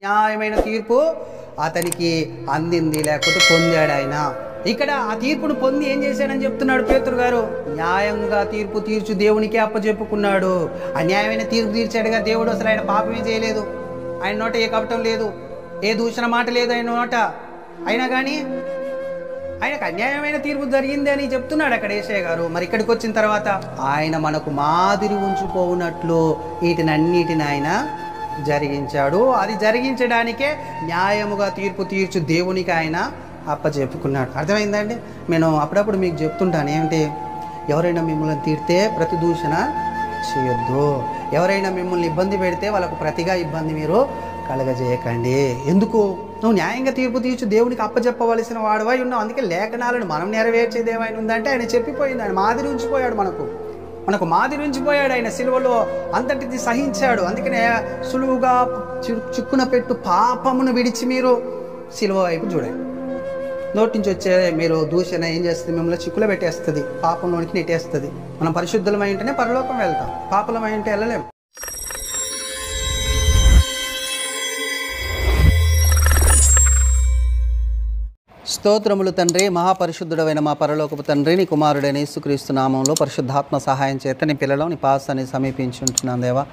న్యాయమైన తీర్పు అతనికి అందింది, లేకపోతే పొందాడు ఆయన. ఇక్కడ ఆ తీర్పును పొంది ఏం చేశాడని చెప్తున్నాడు పేతురు గారు. న్యాయంగా తీర్పు తీర్చు దేవునికి అప్పచెప్పుకున్నాడు. అన్యాయమైన తీర్పు తీర్చాడుగా దేవుడు. అసలు ఆయన పాపమే చేయలేదు, ఆయన నోట ఏ కపటం లేదు, ఏ దూషణ మాట లేదు ఆయన నోట. అయినా కానీ ఆయనకు అన్యాయమైన తీర్పు జరిగింది అని చెప్తున్నాడు అక్కడ యేసయ్య గారు. మరి ఇక్కడికి వచ్చిన తర్వాత ఆయన మనకు మాదిరి ఉంచుకోనట్లు వీటినన్నిటిని ఆయన జరిగించాడు. అది జరిగించడానికే న్యాయముగా తీర్పు తీర్చు దేవునికి ఆయన అప్పచెప్పుకున్నాడు. అర్థమైందండి? నేను అప్పుడప్పుడు మీకు చెప్తుంటాను ఏంటి, ఎవరైనా మిమ్మల్ని తిడితే ప్రతి దూషణ చేయొద్దు. ఎవరైనా మిమ్మల్ని ఇబ్బంది పెడితే వాళ్ళకు ప్రతిగా ఇబ్బంది మీరు కలగజేయకండి. ఎందుకు? నువ్వు న్యాయంగా తీర్పు తీర్చు దేవునికి అప్పచెప్పవలసిన వాడువై ఉన్నావు. అందుకే లేఖనాలను మనం నెరవేర్చేది ఏమైనా ఉందంటే ఆయన చెప్పిపోయింది. ఆయన మాదిరి ఉంచిపోయాడు, మనకు మాదిరి ఉంచిపోయాడు. ఆయన సిలువలో అంతటిది సహించాడు. అందుకనే సులువుగా చిక్కున పెట్టు పాపమును విడిచి మీరు సిలువ వైపు చూడండి. నోటి నుంచి వచ్చే మీరు దూషణ ఏం చేస్తుంది? మిమ్మల్ని చిక్కులో పెట్టేస్తుంది, పాపంలోనికి నెట్టేస్తుంది. మనం పరిశుద్ధులమై ఉంటేనే పరలోకం వెళ్తాం, పాపలమై ఉంటే వెళ్ళలేం. స్తోత్రములు తండ్రి, మహాపరిశుద్ధుడైన మా పరలోకపు తండ్రి, నీ కుమారుడైన యేసుక్రీస్తు నామంలో పరిశుద్ధాత్మ సహాయం చేత నీ పిల్లలు నీ పాసాన్ని సమీపించుంటున్నాను దేవా.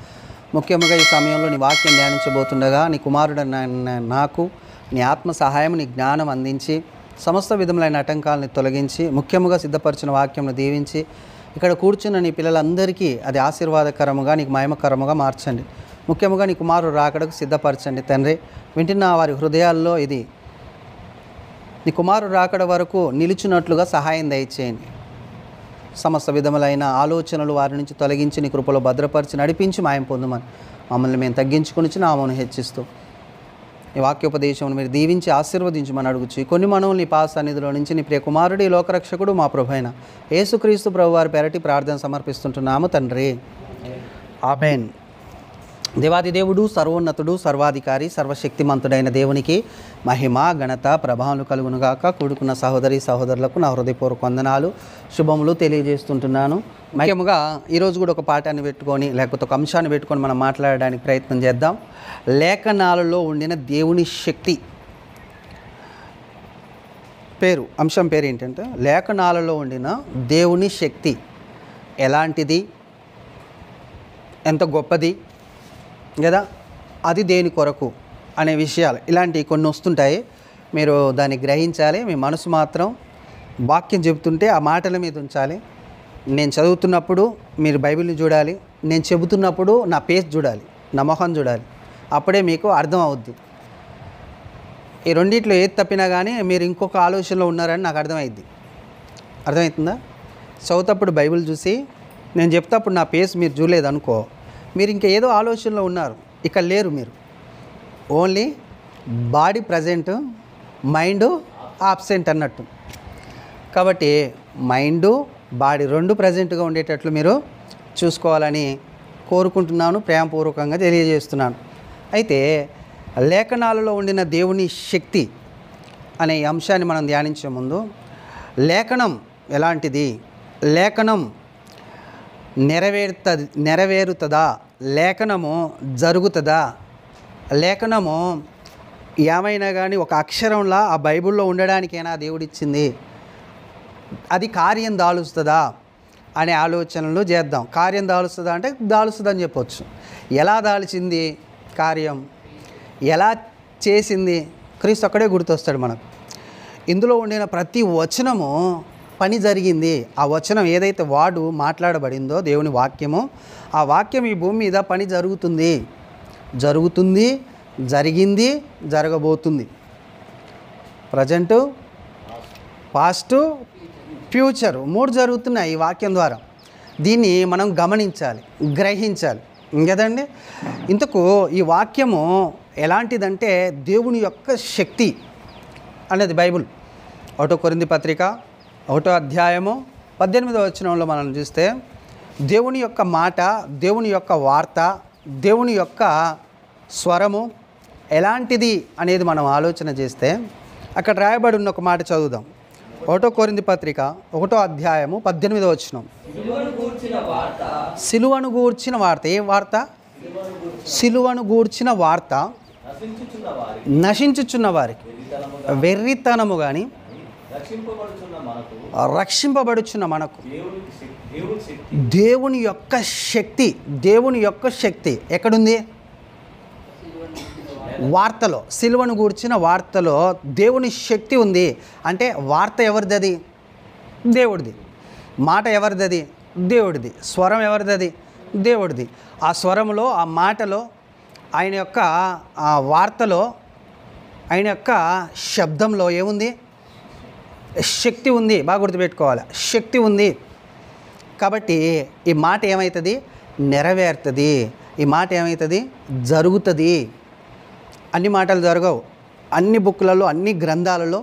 ముఖ్యంగా ఈ సమయంలో నీ వాక్యం ధ్యానించబోతుండగా నీ కుమారుడైన నాకు నీ ఆత్మ సహాయం, నీ జ్ఞానం అందించి సమస్త విధములైన ఆటంకాలని తొలగించి ముఖ్యంగా సిద్ధపరిచిన వాక్యంను దీవించి ఇక్కడ కూర్చున్న నీ పిల్లలందరికీ అది ఆశీర్వాదకరముగా నీకు మహిమకరముగా మార్చండి. ముఖ్యంగా నీ కుమారుడు రాకడకు సిద్ధపరచండి తండ్రి. వింటున్న వారి హృదయాల్లో ఇది నీ కుమారుడు రాకడ వరకు నిలిచినట్లుగా సహాయం దయచేయండి. సమస్త విధములైన ఆలోచనలు వారి నుంచి తొలగించి నీ కృపలో భద్రపరిచి నడిపించి మాయం పొందమని మమ్మల్ని మేము తగ్గించుకుని నామమును హెచ్చిస్తూ ఈ వాక్యోపదేశం మీరు దీవించి ఆశీర్వదించమని అడుగుచి కొన్ని మనవులు నీ పాద సన్నిధిలో నుంచి నీ ప్రియ కుమారుడు ఈ లోకరక్షకుడు మా ప్రభువైన యేసుక్రీస్తు ప్రభు వారి పేరటి ప్రార్థన సమర్పిస్తుంటున్నాము తండ్రి. ఆమేన్. దేవాది దేవుడు, సర్వోన్నతుడు, సర్వాధికారి, సర్వశక్తిమంతుడైన దేవునికి మహిమ, ఘనత, ప్రభావాలు కలుగునుగాక. కూడుకున్న సహోదరి సహోదరులకు నా హృదయపూర్వక వందనాలు, శుభములు తెలియజేస్తుంటున్నాను. ముఖ్యంగా ఈరోజు కూడా ఒక పాఠాన్ని పెట్టుకొని లేకపోతే ఒక అంశాన్ని పెట్టుకొని మనం మాట్లాడడానికి ప్రయత్నం చేద్దాం. లేఖనాలలో ఉండిన దేవుని శక్తి అంశం పేరు ఏంటంటే లేఖనాలలో ఉండిన దేవుని శక్తి ఎలాంటిది, ఎంత గొప్పది కదా, అది దేని కొరకు అనే విషయాలు ఇలాంటివి కొన్ని వస్తుంటాయి. మీరు దాన్ని గ్రహించాలి. మీ మనసు మాత్రం వాక్యం చెబుతుంటే ఆ మాటల మీద ఉంచాలి. నేను చదువుతున్నప్పుడు మీరు బైబిల్ని చూడాలి, నేను చెబుతున్నప్పుడు నా ఫేస్ చూడాలి, నా మొహం చూడాలి. అప్పుడే మీకు అర్థం అవుద్ది. ఈ రెండిట్లో ఏది తప్పినా కానీ మీరు ఇంకొక ఆలోచనలో ఉన్నారని నాకు అర్థమవుతుందా? చదువుతప్పుడు బైబిల్ చూసి నేను చెప్తేప్పుడు నా ఫేస్ మీరు చూడలేదు అనుకో, మీరు ఇంకా ఏదో ఆలోచనలో ఉన్నారు, ఇక్కడ లేరు. మీరు only body present, mind absent అన్నట్టు. కాబట్టి మైండు బాడీ రెండు ప్రజెంట్గా ఉండేటట్లు మీరు చూసుకోవాలని కోరుకుంటున్నాను, ప్రేమపూర్వకంగా తెలియజేస్తున్నాను. అయితే లేఖనాలలో ఉండిన దేవుని శక్తి అనే అంశాన్ని మనం ధ్యానించే ముందు లేఖనం ఎలాంటిది, లేఖనం నెరవేరుతుందా, లేఖనము జరుగుతుందా, లేఖనము ఏమైనా కానీ ఒక అక్షరంలా ఆ బైబిల్లో ఉండడానికైనా దేవుడిచ్చింది, అది కార్యం దాలుస్తుందా అనే ఆలోచనలు చేద్దాం. కార్యం దాలుస్తుందా అంటే దాలుస్తుందని చెప్పవచ్చు. ఎలా దాల్చింది కార్యం, ఎలా చేసింది, క్రీస్తు అక్కడే గుర్తొస్తాడు మనకు. ఇందులో ఉండిన ప్రతి వచనము పని జరిగింది. ఆ వచనం ఏదైతే వాడు మాట్లాడబడిందో దేవుని వాక్యము, ఆ వాక్యం ఈ భూమి మీద పని జరుగుతుంది, జరిగింది, జరగబోతుంది. ప్రజెంటు, పాస్టు, ఫ్యూచరు మూడు జరుగుతున్నాయి ఈ వాక్యం ద్వారా. దీన్ని మనం గమనించాలి, గ్రహించాలి కదండి. ఇంతకు ఈ వాక్యము ఎలాంటిదంటే దేవుని యొక్క శక్తి అనేది బైబిల్ 1 కొరింథీ పత్రిక 1వ అధ్యాయము 18వ వచనంలో మనం చూస్తే దేవుని యొక్క మాట, దేవుని యొక్క వార్త, దేవుని యొక్క స్వరము ఎలాంటిది అనేది మనం ఆలోచన చేస్తే అక్కడ రాయబడి ఉన్న ఒక మాట చదువుదాం. 1 కొరింథీ పత్రిక 1వ అధ్యాయము 18వ వచనం. సిలువను గూర్చిన వార్త. ఏం వార్త? సిలువను గూర్చిన వార్త నశించుచున్న వారికి వెర్రితనము కానీ రక్షింపబడుచున్న మనకు దేవుని యొక్క శక్తి ఎక్కడుంది? వార్తలో, సిలువను గూర్చిన వార్తలో దేవుని శక్తి ఉంది. అంటే వార్త ఎవరిది? అది దేవుడిది. మాట ఎవరిది? అది దేవుడిది. స్వరం ఎవరిది? అది దేవుడిది. ఆ స్వరంలో, ఆ మాటలో, ఆయన యొక్క ఆ వార్తలో, ఆయన యొక్క శబ్దంలో ఏముంది? శక్తి ఉంది. బాగా గుర్తుపెట్టుకోవాలి, శక్తి ఉంది. కాబట్టి ఈ మాట ఏమవుతుంది? నెరవేరుతుంది. ఈ మాట ఏమవుతుంది? జరుగుతుంది. అన్ని మాటలు జరగవు. అన్ని బుక్లలో, అన్ని గ్రంథాలలో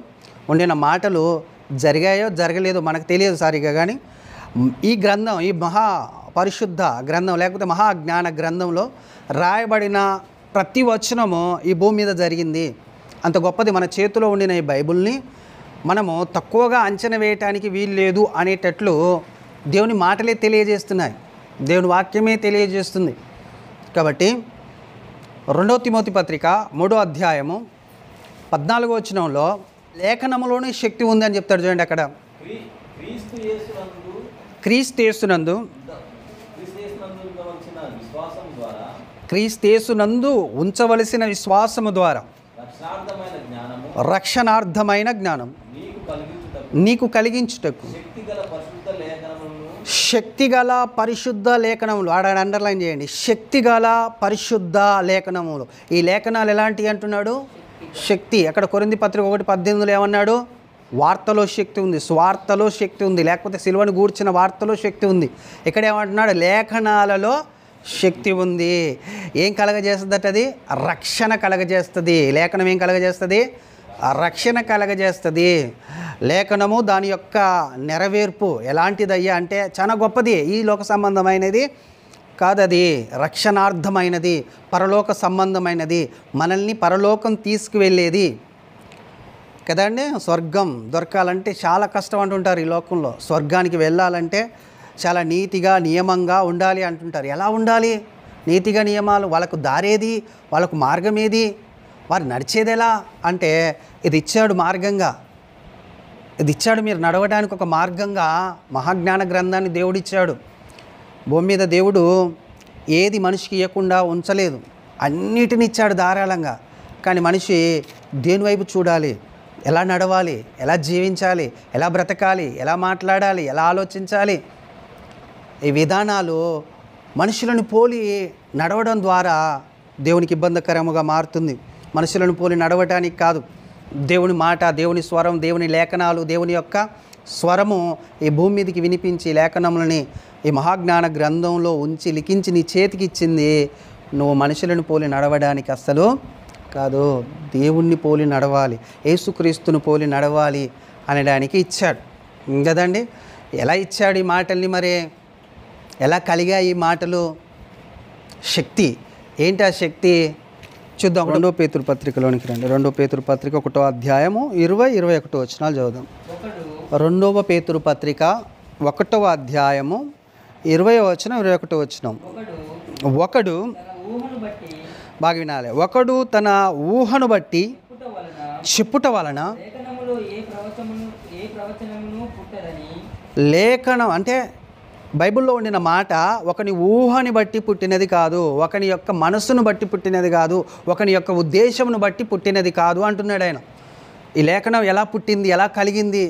ఉండిన మాటలు జరిగాయో జరగలేదో మనకు తెలియదు సరిగా. కానీ ఈ గ్రంథం, ఈ మహా పరిశుద్ధ గ్రంథం లేకపోతే మహాజ్ఞాన గ్రంథంలో రాయబడిన ప్రతి వచనము ఈ భూమి మీద జరిగింది. అంత గొప్పది. మన చేతిలో ఉండిన ఈ బైబిల్ని మనము తక్కువగా అంచనా వేయటానికి వీలు లేదు అనేటట్లు దేవుని మాటలే తెలియజేస్తున్నాయి, దేవుని వాక్యమే తెలియజేస్తుంది. కాబట్టి 2 తిమోతి పత్రిక 3వ అధ్యాయము 14వ వచనంలో లేఖనములోనే శక్తి ఉంది అని చెప్తాడు. చూడండి అక్కడ, క్రీస్తు యేసునందు ఉంచవలసిన విశ్వాసము ద్వారా రక్షణార్థమైన జ్ఞానం నీకు కలిగించుటకు శక్తిగల పరిశుద్ధ లేఖనములు, ఆడ అండర్లైన్ చేయండి, శక్తిగల పరిశుద్ధ లేఖనములు. ఈ లేఖనాలు ఎలాంటివి అంటున్నాడు? శక్తి. అక్కడ కొరింథీ పత్రిక 1:18 ఏమన్నాడు? వార్తలో శక్తి ఉంది, స్వార్థలో శక్తి ఉంది, లేకపోతే సిలువను గూర్చిన వార్తలో శక్తి ఉంది. ఇక్కడ ఏమంటున్నాడు? లేఖనాలలో శక్తి ఉంది. ఏం కలగజేస్తుందట? అది రక్షణ కలగజేస్తుంది. లేఖనం ఏం కలగజేస్తుంది? రక్షణ కలగజేస్తుంది. లేఖనము దాని యొక్క నెరవేర్పు ఎలాంటిదయ్యా అంటే చాలా గొప్పది. ఈ లోక సంబంధమైనది కాదు, అది రక్షణార్థమైనది, పరలోక సంబంధమైనది, మనల్ని పరలోకం తీసుకువెళ్ళేది కదండి. స్వర్గం దొరకాలంటే చాలా కష్టం అంటుంటారు ఈ లోకంలో. స్వర్గానికి వెళ్ళాలంటే చాలా నీతిగా నియమంగా ఉండాలి అంటుంటారు. ఎలా ఉండాలి నీతిగా నియమాలు? వాళ్ళకు దారేది? వాళ్ళకు మార్గం ఏది? వారు నడిచేది ఎలా అంటే, ఇది ఇచ్చాడు మార్గంగా, ఇది ఇచ్చాడు మీరు నడవడానికి ఒక మార్గంగా. మహాజ్ఞాన గ్రంథాన్ని దేవుడు ఇచ్చాడు. భూమి మీద దేవుడు ఏది మనిషికి ఇవ్వకుండా ఉంచలేదు, అన్నిటిని ఇచ్చాడు ధారాళంగా. కానీ మనిషి దేని వైపు చూడాలి? ఎలా నడవాలి, ఎలా జీవించాలి, ఎలా బ్రతకాలి, ఎలా మాట్లాడాలి, ఎలా ఆలోచించాలి, ఈ విధానాలు మనుషులను పోలి నడవడం ద్వారా దేవునికి ఇబ్బందికరముగా మారుతుంది. మనుషులను పోలి నడవటానికి కాదు, దేవుని మాట, దేవుని స్వరం, దేవుని లేఖనాలు, దేవుని యొక్క స్వరము ఈ భూమి మీదకి వినిపించి లేఖనములని ఈ మహాజ్ఞాన గ్రంథంలో ఉంచి లిఖించి నీ చేతికి ఇచ్చింది. నువ్వు మనుషులను పోలి నడవడానికి అస్సలు కాదు, దేవుణ్ణి పోలి నడవాలి, యేసుక్రీస్తును పోలి నడవాలి అనడానికి ఇచ్చాడు కదండి. ఎలా ఇచ్చాడు ఈ మాటల్ని? మరి ఎలా కలిగాయి ఈ మాటలు? శక్తి ఏంటి? ఆ శక్తి చూద్దాం. 2వ పేతురు పత్రికలోనికి రండి. 2వ పేతురు పత్రిక 1వ అధ్యాయము 20-21 వచనాలు చదువుదాం. 2వ పేతురు పత్రిక 1వ అధ్యాయము 20వ వచనం 21వ వచనం. ఒకడు బాగా వినాలి. ఒకడు తన ఊహను బట్టి చెప్పుట వలన లేఖనం అంటే బైబిల్లో ఉండిన మాట ఒకని ఊహని బట్టి పుట్టినది కాదు, ఒకని యొక్క మనసును బట్టి పుట్టినది కాదు, ఒకని యొక్క ఉద్దేశమును బట్టి పుట్టినది కాదు అంటున్నాడు ఆయన. ఈ లేఖనం ఎలా పుట్టింది, ఎలా కలిగింది,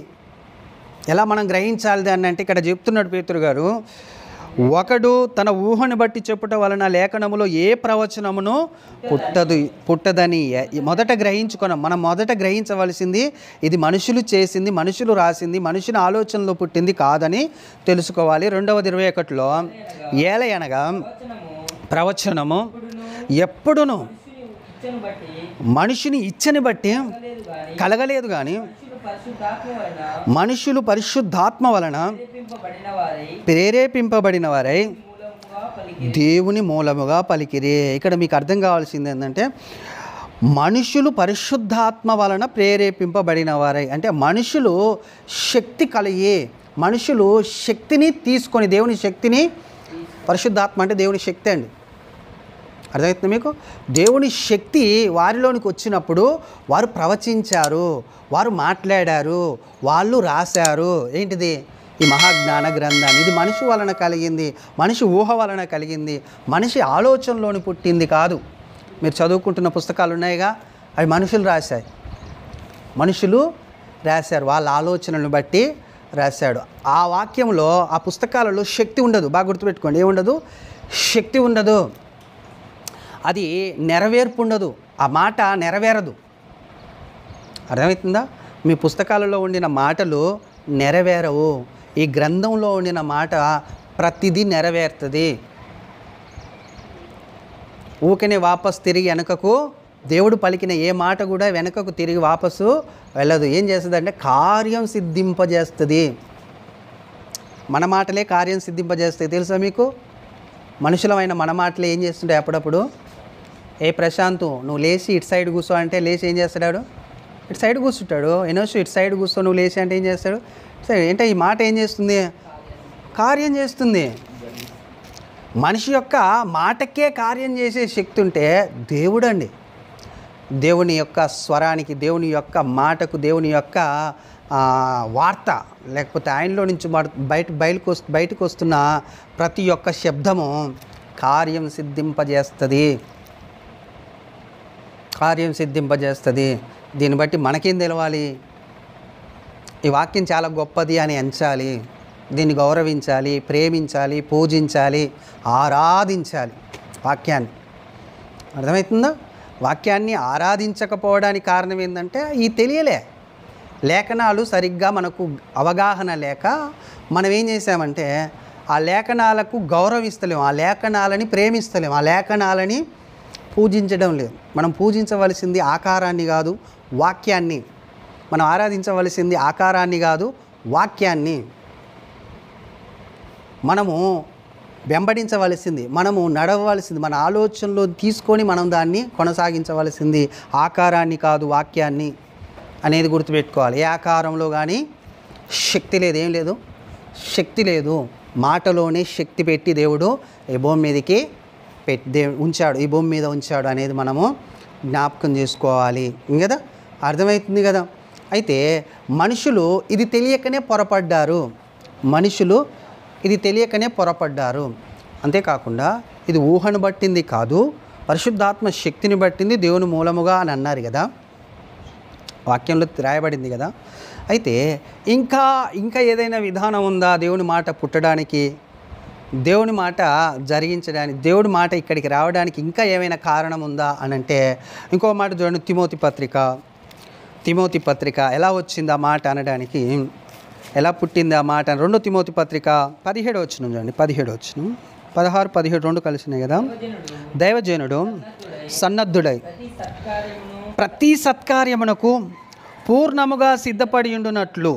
ఎలా మనం గ్రహించాలి దాన్ని అంటే ఇక్కడ చెప్తున్నాడు పేతురు గారు, ఒకడు తన ఊహను బట్టి చెప్పుట వలన లేఖనములో ఏ ప్రవచనమును పుట్టదని మొదట గ్రహించుకున్నాం. మనం మొదట గ్రహించవలసింది ఇది మనుషులు చేసింది, మనుషులు రాసింది, మనుషుల ఆలోచనలో పుట్టింది కాదని తెలుసుకోవాలి. 2:21లో ఏలయనగా ప్రవచనము ఎప్పుడును మనుషుని ఇచ్చని బట్టి కలగలేదు కానీ మనుషులు పరిశుద్ధాత్మ వలన ప్రేరేపింపబడిన వారై దేవుని మూలముగా పలికిరి. ఇక్కడ మీకు అర్థం కావాల్సింది ఏంటంటే మనుషులు పరిశుద్ధాత్మ వలన ప్రేరేపింపబడిన వారై అంటే మనుషులు శక్తి కలిగి, మనుషులు శక్తిని తీసుకొని, దేవుని శక్తిని, పరిశుద్ధాత్మ అంటే దేవుని శక్తి అండి, అర్థమవుతుంది మీకు? దేవుని శక్తి వారిలోనికి వచ్చినప్పుడు వారు ప్రవచించారు, వారు మాట్లాడారు, వాళ్ళు రాశారు. ఏంటిది? ఈ మహాజ్ఞాన గ్రంథాన్ని. ఇది మనిషి వలన కలిగింది, మనిషి ఊహ వలన కలిగింది, మనిషి ఆలోచనలోని పుట్టింది కాదు. మీరు చదువుకుంటున్న పుస్తకాలు ఉన్నాయిగా, అవి మనుషులు రాశారు, మనుషులు రాశారు, వాళ్ళ ఆలోచనలను బట్టి రాశాడు. ఆ వాక్యంలో, ఆ పుస్తకాలలో శక్తి ఉండదు. బాగా గుర్తుపెట్టుకోండి, ఏముండదు? శక్తి ఉండదు. అది నెరవేర్పు ఉండదు, ఆ మాట నెరవేరదు. అర్థమవుతుందా? మీ పుస్తకాలలో ఉండిన మాటలు నెరవేరవు. ఈ గ్రంథంలో ఉండిన మాట ప్రతిదీ నెరవేరుతుంది. ఊకనే వాపసు తిరిగి వెనకకు, దేవుడు పలికిన ఏ మాట కూడా వెనకకు తిరిగి వాపసు వెళ్ళదు. ఏం చేస్తుంది అంటే కార్యం సిద్ధింపజేస్తుంది. మన మాటలే కార్యం సిద్ధింపజేస్తాయి. తెలుసా మీకు? మనుషులమైన మన మాటలే ఏం చేస్తుంటాయి అప్పుడప్పుడు? ఏ ప్రశాంతు, నువ్వు లేచి ఇటు సైడ్ కూర్చో అంటే లేచి ఏం చేస్తాడు? ఇటు సైడ్ కూర్చుంటాడు. ఎనోషు ఇటు సైడ్ కూర్చో, నువ్వు లేచి అంటే ఏం చేస్తాడు? సరే, ఏంటంటే ఈ మాట ఏం చేస్తుంది? కార్యం చేస్తుంది. మనిషి యొక్క మాటకే కార్యం చేసే శక్తి ఉంటే దేవుడండి. దేవుని యొక్క స్వరానికి, దేవుని యొక్క మాటకు, దేవుని యొక్క వార్త, లేకపోతే ఆయనలో నుంచి బయటకు వస్తున్న ప్రతి ఒక్క శబ్దము కార్యం సిద్ధింపజేస్తుంది. కార్యం సిద్ధింపజేస్తుంది. దీన్ని బట్టి మనకేం తెలవాలి? ఈ వాక్యం చాలా గొప్పది అని ఎంచాలి, దీన్ని గౌరవించాలి, ప్రేమించాలి, పూజించాలి, ఆరాధించాలి వాక్యాన్ని. అర్థమవుతుందా? వాక్యాన్ని ఆరాధించకపోవడానికి కారణం ఏంటంటే ఈ తెలియలే, లేఖనాలు సరిగ్గా మనకు అవగాహన లేక మనం ఏం చేసామంటే ఆ లేఖనాలకు గౌరవిస్తలేము, ఆ లేఖనాలని ప్రేమిస్తలేము, ఆ లేఖనాలని పూజించడం లేదు. మనం పూజించవలసింది ఆకారాన్ని కాదు, వాక్యాన్ని. మనం ఆరాధించవలసింది ఆకారాన్ని కాదు, వాక్యాన్ని. మనము వెంబడించవలసింది, మనము నడవవలసింది, మన ఆలోచనలో తీసుకొని మనం దాన్ని కొనసాగించవలసింది ఆకారాన్ని కాదు, వాక్యాన్ని అనేది గుర్తుపెట్టుకోవాలి. ఏ ఆకారంలో కానీ శక్తి లేదు, ఏం లేదు, శక్తి లేదు. మాటలోనే శక్తి పెట్టి దేవుడు ఈ భూమి మీదకి ఉంచాడు, ఈ భూమి మీద ఉంచాడు అనేది మనము జ్ఞాపకం చేసుకోవాలి కదా. అర్థమవుతుంది కదా. అయితే మనుషులు ఇది తెలియకనే పొరపడ్డారు, మనుషులు ఇది తెలియకనే పొరపడ్డారు. అంతేకాకుండా ఇది ఊహను బట్టింది కాదు, పరిశుద్ధాత్మ శక్తిని బట్టింది, దేవుని మూలముగా అని అన్నారు కదా, వాక్యంలో రాయబడింది కదా. అయితే ఇంకా ఏదైనా విధానం ఉందా దేవుని మాట పుట్టడానికి, దేవుని మాట జరిగించడానికి, దేవుడి మాట ఇక్కడికి రావడానికి ఇంకా ఏమైనా కారణం ఉందా అని అంటే ఇంకో మాట చూడండి. తిమోతి పత్రిక ఎలా వచ్చింది ఆ మాట అనడానికి, ఎలా పుట్టింది ఆ మాట? 2 తిమోతి పత్రిక 17 వచనం చూడండి. 17 వచనం, 16, 17 రెండు కలిసినాయి కదా. దైవజనుడు సన్నద్ధుడై ప్రతి సత్కార్యమునకు పూర్ణముగా సిద్ధపడి ఉండునట్లు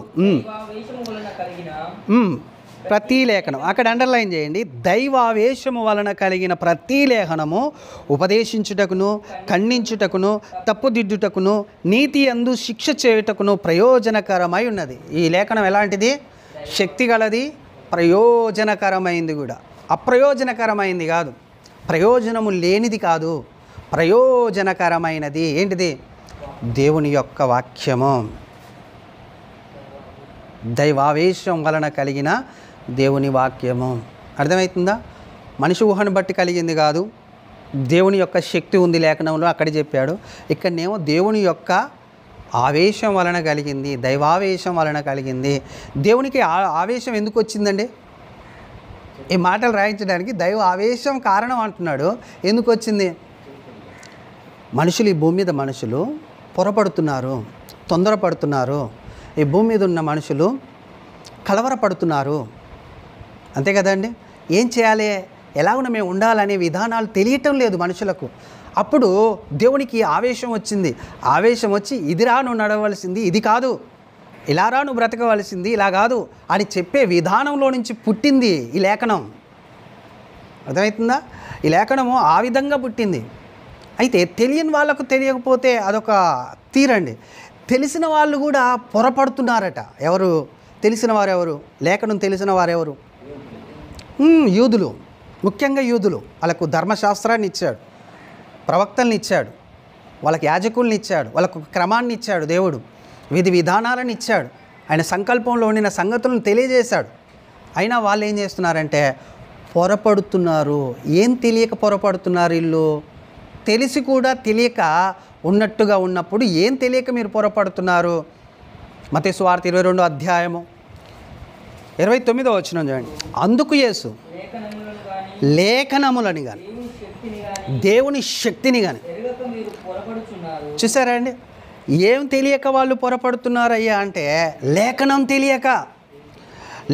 ప్రతి లేఖనం, అక్కడ అండర్లైన్ చేయండి, దైవావేశము వలన కలిగిన ప్రతి లేఖనము ఉపదేశించుటకును, ఖండించుటకును, తప్పుదిద్దుటకును, నీతి యందు శిక్ష చేయుటకును ప్రయోజనకరమై ఉన్నది. ఈ లేఖనం ఎలాంటిది? శక్తి గలది, ప్రయోజనకరమైంది కూడా. అప్రయోజనకరమైంది కాదు, ప్రయోజనము లేనిది కాదు, ప్రయోజనకరమైనది. ఏంటిది? దేవుని యొక్క వాక్యము. దైవావేశం వలన కలిగిన దేవుని వాక్యము. అర్థమవుతుందా? మనిషి ఊహను బట్టి కలిగింది కాదు, దేవుని యొక్క శక్తి ఉంది లేఖనంలో, అక్కడ చెప్పాడు. ఇక్కడనేమో దేవుని యొక్క ఆవేశం వలన కలిగింది, దైవావేశం వలన కలిగింది. దేవునికి ఆవేశం ఎందుకు వచ్చిందండి? ఈ మాటలు రాయించడానికి దైవ ఆవేశం కారణం అంటున్నాడు. ఎందుకు వచ్చింది? మనుషులు, ఈ భూమి మీద మనుషులు పొరపడుతున్నారు, తొందరపడుతున్నారు. ఈ భూమి మీద ఉన్న మనుషులు కలవరపడుతున్నారు, అంతే కదండి. ఏం చేయాలి, ఎలాగున మేము ఉండాలనే విధానాలు తెలియటం లేదు మనుషులకు. అప్పుడు దేవునికి ఆవేశం వచ్చింది. ఆవేశం వచ్చి ఇది రా నువ్వు నడవలసింది, ఇది కాదు, ఇలా రా నువ్వు బ్రతకవలసింది, ఇలా కాదు అని చెప్పే విధానంలో నుంచి పుట్టింది ఈ లేఖనం. అర్థమవుతుందా? ఈ లేఖనము ఆ విధంగా పుట్టింది. అయితే తెలియని వాళ్ళకు తెలియకపోతే అదొక తీరండి. తెలిసిన వాళ్ళు కూడా పొరపడుతున్నారట. ఎవరు తెలిసిన వారెవరు? లేఖనం తెలిసిన వారెవరు? యూదులు, ముఖ్యంగా యూదులు. వాళ్ళకు ధర్మశాస్త్రాన్ని ఇచ్చాడు. ప్రవక్తల్ని ఇచ్చాడు, వాళ్ళకి యాజకుల్ని ఇచ్చాడు, వాళ్ళకు క్రమాన్ని ఇచ్చాడు, దేవుడు విధి విధానాలను ఇచ్చాడు, ఆయన సంకల్పంలో ఉండిన సంగతులను తెలియజేశాడు. అయినా వాళ్ళు ఏం చేస్తున్నారంటే పొరపడుతున్నారు. ఏం తెలియక పొరపడుతున్నారు వీళ్ళు? తెలిసి కూడా తెలియక ఉన్నట్టుగా ఉన్నప్పుడు ఏం తెలియక మీరు పొరపడుతున్నారు? మత్తయి సువార్త 22వ అధ్యాయము 29వ వచనం చూడండి. అందుకు యేసు లేఖనములని కానీ దేవుని శక్తిని కానీ చూసారా అండి? ఏం తెలియక వాళ్ళు పొరపడుతున్నారయ్యా అంటే లేఖనం తెలియక.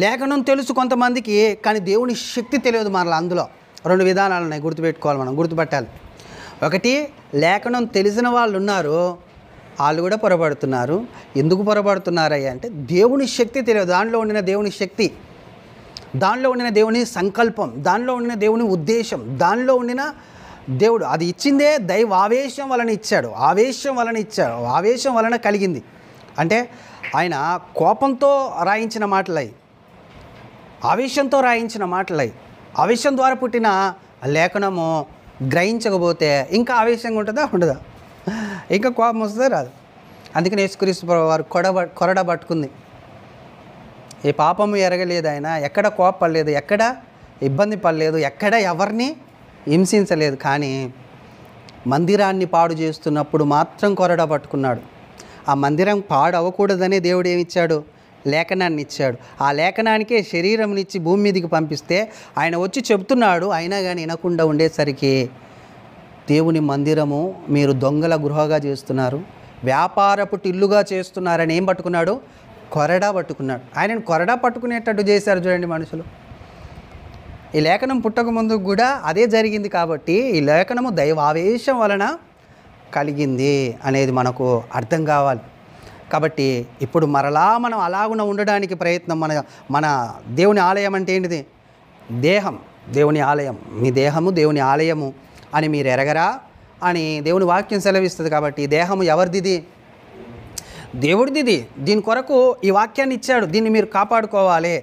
లేఖనం తెలుసు కొంతమందికి, కానీ దేవుని శక్తి తెలియదు మనలో. అందులో 2 విధానాలు ఉన్నాయి, గుర్తుపెట్టుకోవాలి, మనం గుర్తుపట్టాలి. ఒకటి, లేఖనం తెలిసిన వాళ్ళు ఉన్నారు, వాళ్ళు కూడా పొరపడుతున్నారు. ఎందుకు పొరపడుతున్నారయ్యా అంటే దేవుని శక్తి తెలియదు. దానిలో ఉండిన దేవుని శక్తి, దానిలో ఉండిన దేవుని సంకల్పం, దానిలో ఉండిన దేవుని ఉద్దేశం, దానిలో ఉండిన దేవుడు అది ఇచ్చిందే దైవ ఆవేశం వలన ఇచ్చాడు. ఆవేశం వలన కలిగింది. అంటే ఆయన కోపంతో రాయించిన మాటలై, ఆవేశంతో రాయించిన మాటలై, ఆవేశం ద్వారా పుట్టిన లేఖనము గ్రహించకపోతే ఇంకా ఆవేశంగా ఉంటుందా? ఉండదా? ఇంకా కోపం వస్తుందా? రాదు. అందుకని యేసుక్రీస్తు వారు కొరడ పట్టుకుంది. ఏ పాపము ఎరగలేదు ఆయన, ఎక్కడ కోపపడలేదు, ఎక్కడ ఇబ్బంది పడలేదు, ఎక్కడ ఎవరిని హింసించలేదు. కానీ మందిరాన్ని పాడు చేస్తున్నప్పుడు మాత్రం కొరడ పట్టుకున్నాడు. ఆ మందిరం పాడు అవ్వకూడదనే దేవుడు ఏమిచ్చాడు? లేఖనాన్ని ఇచ్చాడు. ఆ లేఖనానికే శరీరంనిచ్చి భూమి మీదకి పంపిస్తే ఆయన వచ్చి చెప్తున్నాడు. అయినా కానీ వినకుండా ఉండేసరికి దేవుని మందిరము మీరు దొంగల గృహగా చేస్తున్నారు, వ్యాపారపు టిల్లుగా చేస్తున్నారని ఏం పట్టుకున్నాడు? కొరడా పట్టుకున్నాడు. ఆయనను కొరడా పట్టుకునేటట్టు చేశారు చూడండి మనుషులు. ఈ లేఖనం పుట్టక ముందు కూడా అదే జరిగింది. కాబట్టి ఈ లేఖనము దైవావేశం వలన కలిగింది అనేది మనకు అర్థం కావాలి. కాబట్టి ఇప్పుడు మరలా మనం అలాగున ఉండడానికి ప్రయత్నం. మన దేవుని ఆలయం అంటే ఏంటిది? దేహం దేవుని ఆలయం. మీ దేహము దేవుని ఆలయము అని మీరు ఎరగరా అని దేవుని వాక్యం సెలవిస్తుంది. కాబట్టి దేహము ఎవరిది? దేవుడిది. దీని కొరకు ఈ వాక్యాన్ని ఇచ్చాడు. దీన్ని మీరు కాపాడుకోవాలి,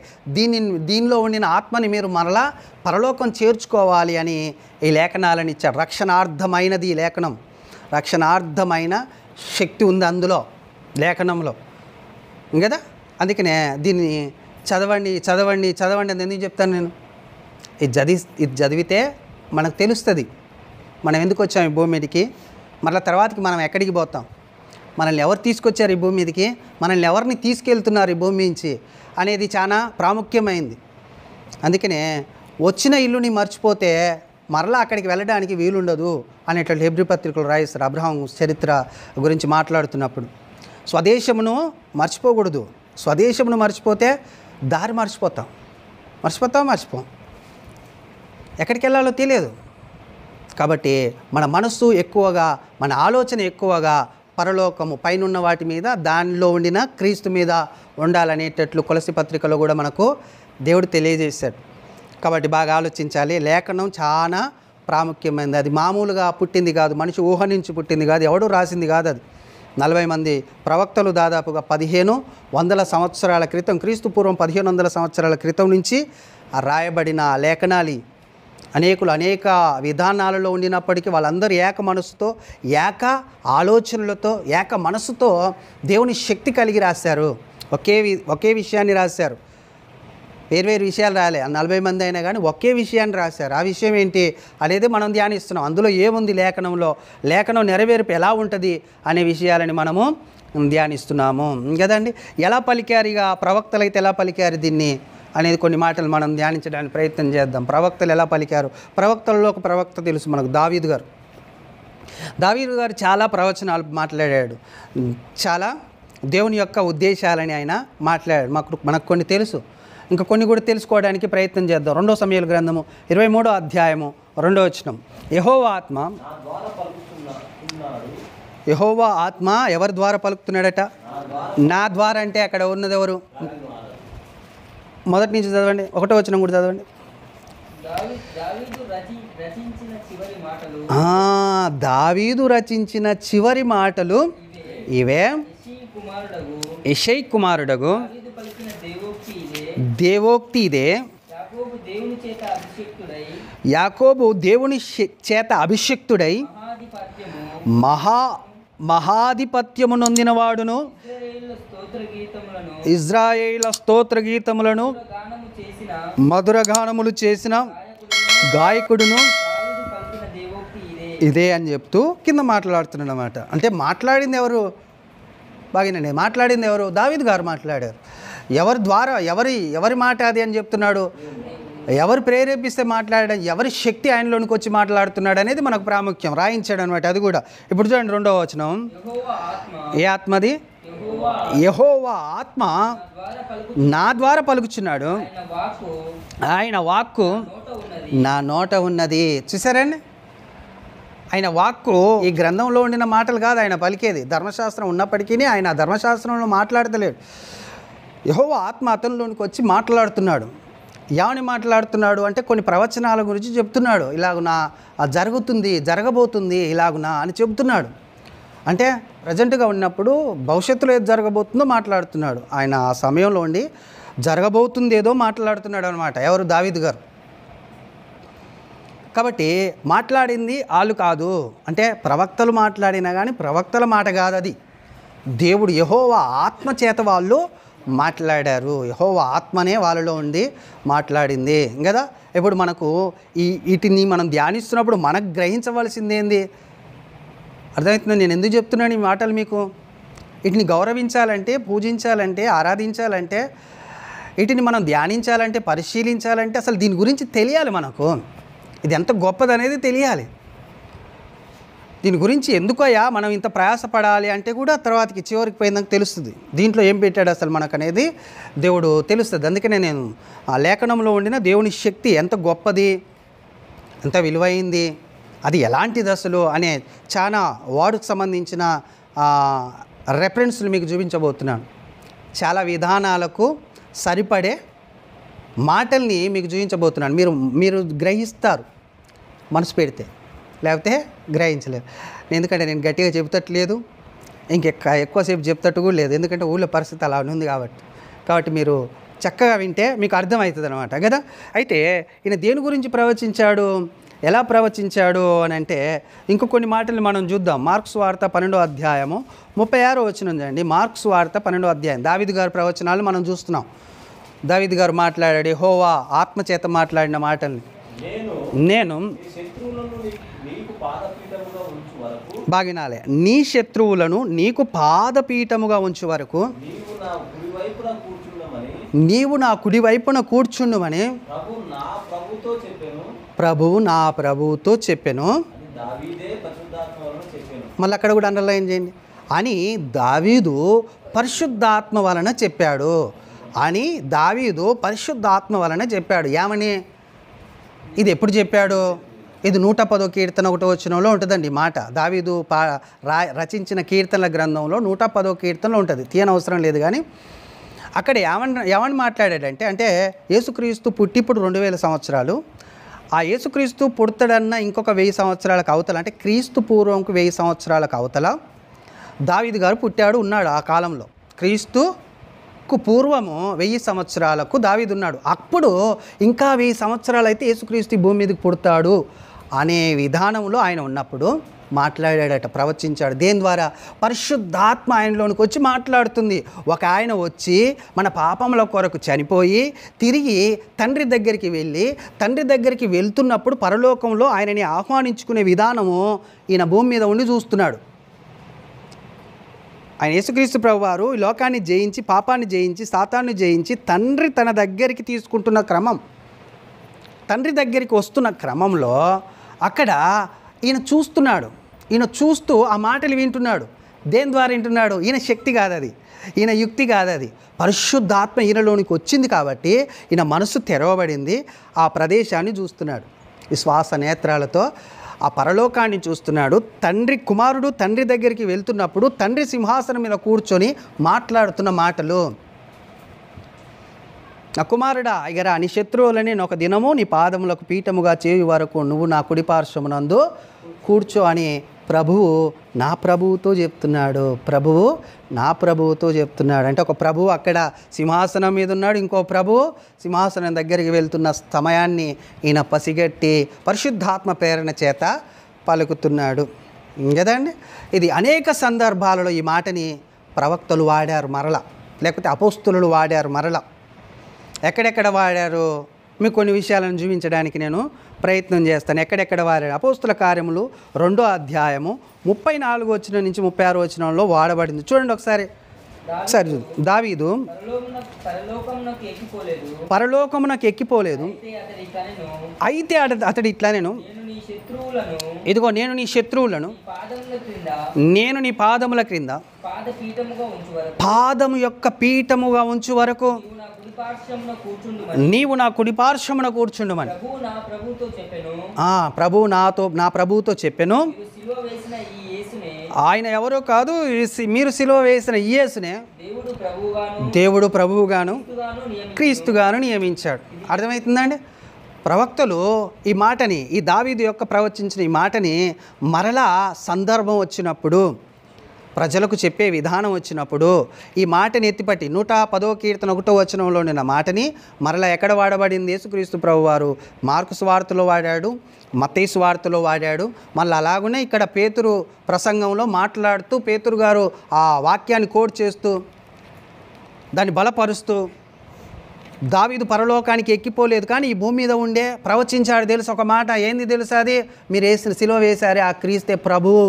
దీనిలో ఉండిన ఆత్మని మీరు మరలా పరలోకం చేర్చుకోవాలి అని ఈ లేఖనాలను ఇచ్చాడు. రక్షణార్థమైనది ఈ లేఖనం. రక్షణార్థమైన శక్తి ఉంది అందులో, లేఖనంలో కదా. అందుకనే దీన్ని చదవండి అని ఎందుకు చెప్తాను నేను? ఇది చదివితే మనకు తెలుస్తుంది మనం ఎందుకు వచ్చాం ఈ భూమి మీదకి, మరలా తర్వాతకి మనం ఎక్కడికి పోతాం, మనల్ని ఎవరు తీసుకొచ్చారు ఈ భూమి మీదకి, మనల్ని ఎవరిని తీసుకెళ్తున్నారు ఈ భూమి నుంచి అనేది చాలా ప్రాముఖ్యమైంది. అందుకనే వచ్చిన ఇల్లుని మర్చిపోతే మరలా అక్కడికి వెళ్ళడానికి వీలుండదు అనేటువంటి హెబ్రీ పత్రికలు రాయిస్తారు. అబ్రహాం చరిత్ర గురించి మాట్లాడుతున్నప్పుడు స్వదేశమును మర్చిపోకూడదు. స్వదేశమును మర్చిపోతే దారి మర్చిపోం. ఎక్కడికి వెళ్ళాలో తెలియదు. కాబట్టి మన మనస్సు ఎక్కువగా, మన ఆలోచన ఎక్కువగా పరలోకము పైనున్న వాటి మీద, దానిలో ఉండిన క్రీస్తు మీద ఉండాలనేటట్లు కొలసి పత్రికలో కూడా మనకు దేవుడు తెలియజేశాడు. కాబట్టి బాగా ఆలోచించాలి. లేఖనం చాలా ప్రాముఖ్యమైనది. అది మామూలుగా పుట్టింది కాదు, మనిషి ఊహ నుంచి పుట్టింది కాదు, ఎవడూ రాసింది కాదు. అది 40 మంది ప్రవక్తలు దాదాపుగా 1500 సంవత్సరాల క్రితం, క్రీస్తు పూర్వం 1500 సంవత్సరాల క్రితం నుంచి రాయబడిన లేఖనాలు. అనేకులు అనేక విధానాలలో ఉండినప్పటికీ వాళ్ళందరూ ఏక మనసుతో, ఏక ఆలోచనలతో, ఏక మనసుతో దేవుని శక్తి కలిగి రాశారు. ఒకే విషయాన్ని రాశారు. వేరు విషయాలు రాలే. 40 మంది అయినా కానీ ఒకే విషయాన్ని రాశారు. ఆ విషయం ఏంటి అనేది మనం ధ్యానిస్తున్నాం. అందులో ఏముంది లేఖనంలో, లేఖనం నెరవేర్పు ఎలా ఉంటుంది అనే విషయాలని మనము ధ్యానిస్తున్నాము కదండి. ఎలా పలికారు, ఇక ప్రవక్తలు అయితే ఎలా పలికారు దీన్ని అనేది కొన్ని మాటలు మనం ధ్యానించడానికి ప్రయత్నం చేద్దాం. ప్రవక్తలు ఎలా పలికారు? ప్రవక్తలలో ఒక ప్రవక్త తెలుసు మనకు, దావీదు గారు చాలా ప్రవచనాలు మాట్లాడాడు. చాలా దేవుని యొక్క ఉద్దేశాలని ఆయన మాట్లాడాడు. మనకు కొన్ని తెలుసు, ఇంకా కొన్ని కూడా తెలుసుకోవడానికి ప్రయత్నం చేద్దాం. 2 సమూయేలు గ్రంథము 23వ అధ్యాయము 2వ వచనం. యెహోవా ఆత్మ ఎవరి ద్వారా పలుకుతున్నాడట? నా ద్వారా. అంటే అక్కడ ఉన్నది ఎవరు? మొదటి నుంచి చదవండి, 1వ వచనం కూడా చదవండి. దావీదు రచించిన చివరి మాటలు ఇవే. యెషై కుమారుడగు దేవోక్తి ఇదే. యాకోబు దేవుని చేత అభిషిక్తుడై మహాధిపత్యము నొందినవాడును ఇజ్రాయేలు స్తోత్ర గీతములను మధురగానములు చేసిన గాయకుడును ఇదే అని చెప్తూ కింద మాట్లాడుతున్నాడు అన్నమాట. అంటే మాట్లాడింది ఎవరు? బాగానే మాట్లాడింది ఎవరు? దావీదు గారు మాట్లాడారు. ఎవరి ద్వారా ఎవరి మాట అది అని చెప్తున్నాడు? ఎవరు ప్రేరేపిస్తే మాట్లాడడం, ఎవరి శక్తి ఆయనలోనికి వచ్చి మాట్లాడుతున్నాడు అనేది మనకు ప్రాముఖ్యం. రాయించాడు అనమాట. అది కూడా ఇప్పుడు చూడండి 2వ వచనం. ఏ ఆత్మది? యెహోవా ఆత్మ నా ద్వారా పలుకుచున్నాడు, ఆయన వాక్కు నా నోట ఉన్నది. చూసారండి, ఆయన వాక్కు ఈ గ్రంథంలో ఉండిన మాటలు కాదు ఆయన పలికేది. ధర్మశాస్త్రం ఉన్నప్పటికీ ఆయన ధర్మశాస్త్రంలో మాట్లాడతలేడు. యెహోవా ఆత్మ అతనిలోనికి వచ్చి మాట్లాడుతున్నాడు. ఏమని మాట్లాడుతున్నాడు అంటే కొన్ని ప్రవచనాల గురించి చెప్తున్నాడు. ఇలాగునా జరుగుతుంది, జరగబోతుంది ఇలాగునా అని చెబుతున్నాడు. అంటే ప్రజెంట్గా ఉన్నప్పుడు భవిష్యత్తులో ఏది జరగబోతుందో మాట్లాడుతున్నాడు. ఆయన ఆ సమయంలో ఉండి జరగబోతుంది ఏదో మాట్లాడుతున్నాడు అనమాట. ఎవరు? దావీదు గారు. కాబట్టి మాట్లాడింది వాళ్ళు కాదు, అంటే ప్రవక్తలు మాట్లాడినా కానీ ప్రవక్తల మాట కాదు అది. దేవుడు యెహోవా ఆత్మ చేత వాళ్ళు మాట్లాడారు. యెహోవా ఆత్మనే వాళ్ళలో ఉండి మాట్లాడింది కదా. ఇప్పుడు మనకు వీటిని మనం ధ్యానిస్తున్నప్పుడు మనకు గ్రహించవలసింది ఏంది? అర్థమవుతుంది నేను ఎందుకు చెప్తున్నాను ఈ మాటలు మీకు? వీటిని గౌరవించాలంటే, పూజించాలంటే, ఆరాధించాలంటే, వీటిని మనం ధ్యానించాలంటే, పరిశీలించాలంటే అసలు దీని గురించి తెలియాలి మనకు. ఇది ఎంత గొప్పదనేది తెలియాలి. దీని గురించి ఎందుకయ్యా మనం ఇంత ప్రయాసపడాలి అంటే కూడా తర్వాతకి చివరికి పోయిందాక తెలుస్తుంది. దీంట్లో ఏం పెట్టాడు అసలు మనకు అనేది దేవుడు తెలుస్తుంది. అందుకనే నేను ఆ లేఖనంలో ఉండిన దేవుని శక్తి ఎంత గొప్పది, ఎంత విలువైంది, అది ఎలాంటిది అసలు అనే చాలా వార్డుకు సంబంధించిన రెఫరెన్స్లు మీకు చూపించబోతున్నాను. చాలా విధానాలకు సరిపడే మాటల్ని మీకు చూపించబోతున్నాను. మీరు గ్రహిస్తారు మనసు పెడితే, లేకపోతే గ్రహించలేరు. ఎందుకంటే నేను గట్టిగా చెబుతట్లేదు, ఎక్కువసేపు చెప్తట్టు కూడా లేదు. ఎందుకంటే ఊళ్ళో పరిస్థితి అలా ఉంది కాబట్టి మీరు చక్కగా వింటే మీకు అర్థమవుతుంది అనమాట కదా. అయితే ఈయన దేని గురించి ప్రవచించాడు, ఎలా ప్రవచించాడు అని అంటే ఇంకో కొన్ని మాటలు మనం చూద్దాం. మార్క్స్ వార్త 12వ అధ్యాయము 36వ వచనం అండి. మార్క్స్ వార్త 12వ అధ్యాయం దావీదు గారి ప్రవచనాలు మనం చూస్తున్నాం. దావీదు గారు మాట్లాడాడు యెహోవా ఆత్మచేత మాట్లాడిన మాటల్ని. నేను బాగినాలే నీ శత్రువులను నీకు పాదపీఠముగా ఉంచు వరకు నీవు నా కుడి వైపున కూర్చుండుమని ప్రభువు నా ప్రభువుతో చెప్పెను. మళ్ళీ అక్కడ కూడా అండర్లైన్ చేయండి. అని దావీదు పరిశుద్ధాత్మ వలన చెప్పాడు. అని దావీదు పరిశుద్ధాత్మ వలన చెప్పాడు. ఏమని? ఇది ఎప్పుడు చెప్పాడు? ఇది 110వ కీర్తన 1వ వచనంలో ఉంటుందండి మాట. దావీదు రచించిన కీర్తనల గ్రంథంలో 110వ కీర్తనలో ఉంటుంది, తీయనవసరం లేదు. కానీ అక్కడ ఏమని మాట్లాడాడంటే, అంటే యేసుక్రీస్తు పుట్టిప్పుడు 2000 సంవత్సరాలు, ఆ యేసుక్రీస్తు పుడతాడన్న ఇంకొక 1000 సంవత్సరాలకు అవతల, అంటే క్రీస్తు పూర్వంకు 1000 సంవత్సరాలకు అవతల దావీదు గారు పుట్టాడు, ఉన్నాడు. ఆ కాలంలో క్రీస్తుకు పూర్వము 1000 సంవత్సరాలకు దావీదు ఉన్నాడు. అప్పుడు ఇంకా 1000 సంవత్సరాలు అయితే యేసుక్రీస్తు భూమి మీదకి పుడతాడు అనే విధానంలో ఆయన ఉన్నప్పుడు మాట్లాడాడట, ప్రవచించాడు. దేని ద్వారా? పరిశుద్ధాత్మ ఆయనలోనికి వచ్చి మాట్లాడుతుంది. ఒక ఆయన వచ్చి మన పాపముల కొరకు చనిపోయి తిరిగి తండ్రి దగ్గరికి వెళ్ళి, తండ్రి దగ్గరికి వెళ్తున్నప్పుడు పరలోకంలో ఆయనని ఆహ్వానించుకునే విధానము ఈయన భూమి మీద ఉండి చూస్తున్నాడు. ఆయన యేసుక్రీస్తు ప్రభువారు ఈ లోకాన్ని జయించి, పాపాన్ని జయించి, సాతాన్ని జయించి తండ్రి తన దగ్గరికి తీసుకుంటున్న క్రమం, తండ్రి దగ్గరికి వస్తున్న క్రమంలో అక్కడ ఈయన చూస్తున్నాడు. ఈయన చూస్తూ ఆ మాటలు వింటున్నాడు. దేని ద్వారా వింటున్నాడు? ఈయన శక్తి కాదు అది, ఈయన యుక్తి కాదు అది, పరిశుద్ధాత్మ ఈయనలోనికి వచ్చింది కాబట్టి ఈయన మనసు తెరవబడింది. ఆ ప్రదేశాన్ని చూస్తున్నాడు, ఈ శ్వాస నేత్రాలతో ఆ పరలోకాన్ని చూస్తున్నాడు. కుమారుడు తండ్రి దగ్గరికి వెళ్తున్నప్పుడు తండ్రి సింహాసనం మీద కూర్చొని మాట్లాడుతున్న మాటలు. నా కుమారుడా, ఇగరా నీ శత్రువులని ఒక దినము నీ పాదములకు పీఠముగా చేయు వరకు నువ్వు నా కుడి పార్శ్వమునందు కూర్చో అని ప్రభువు నా ప్రభువుతో చెప్తున్నాడు. ప్రభువు నా ప్రభువుతో చెప్తున్నాడు. అంటే ఒక ప్రభువు అక్కడ సింహాసనం మీద ఉన్నాడు, ఇంకో ప్రభువు సింహాసనం దగ్గరికి వెళ్తున్న సమయాన్ని ఈయన పసిగట్టి పరిశుద్ధాత్మ ప్రేరణ చేత పలుకుతున్నాడు. కదండి. ఇది అనేక సందర్భాలలో ఈ మాటని ప్రవక్తలు వాడారు మరల, లేకపోతే అపోస్తులు వాడారు మరల. ఎక్కడెక్కడ వాడారు మీకు కొన్ని విషయాలను చూపించడానికి నేను ప్రయత్నం చేస్తాను. ఎక్కడెక్కడ వాడారు? అపోస్తుల కార్యములు 2వ అధ్యాయము 34 వచనం నుంచి 36 వచనంలో వాడబడింది. చూడండి ఒకసారి. సరే, దావీదు పరలోకమునకు ఎక్కిపోలేదు, అయితే అతడు ఇట్లా, ఇదిగో నేను నీ శత్రువులను నేను నీ పాదముల క్రింద పాదము యొక్క పీఠముగా ఉంచు వరకు నీవు నా కుడి పార్శ్వమున కూర్చుండుమని ప్రభువు నా ప్రభువుతో చెప్పెను. ఆయన ఎవరో కాదు, మీరు సిలువ వేసిన యేసునే దేవుడు ప్రభువుగాను క్రీస్తుగాను నియమించాడు. అర్థమవుతుందండి. ప్రవక్తలు ఈ మాటని, ఈ దావీదు యొక్క ప్రవచించిన ఈ మాటని మరలా సందర్భం వచ్చినప్పుడు, ప్రజలకు చెప్పే విధానం వచ్చినప్పుడు ఈ మాటని ఎత్తిపట్టి 110వ కీర్తన 1వ వచనంలో ఉన్న మాటని మరలా ఎక్కడ వాడబడింది? యేసుక్రీస్తు ప్రభువారు మార్కు సువార్తలో వాడాడు, మత్తయి సువార్తలో వాడాడు. మళ్ళీ అలాగనే ఇక్కడ పేతురు ప్రసంగంలో మాట్లాడుతూ పేతురు గారు ఆ వాక్యాన్ని కోట్ చేస్తూ దాన్ని బలపరుస్తూ, దావీదు పరలోకానికి ఎక్కిపోలేదు కానీ ఈ భూమి మీద ఉండే ప్రవచించాడు. తెలుసు ఒక మాట, ఏంది తెలుసు? అది మీరు సిలువ వేశారే ఆ క్రీస్తే ప్రభువు,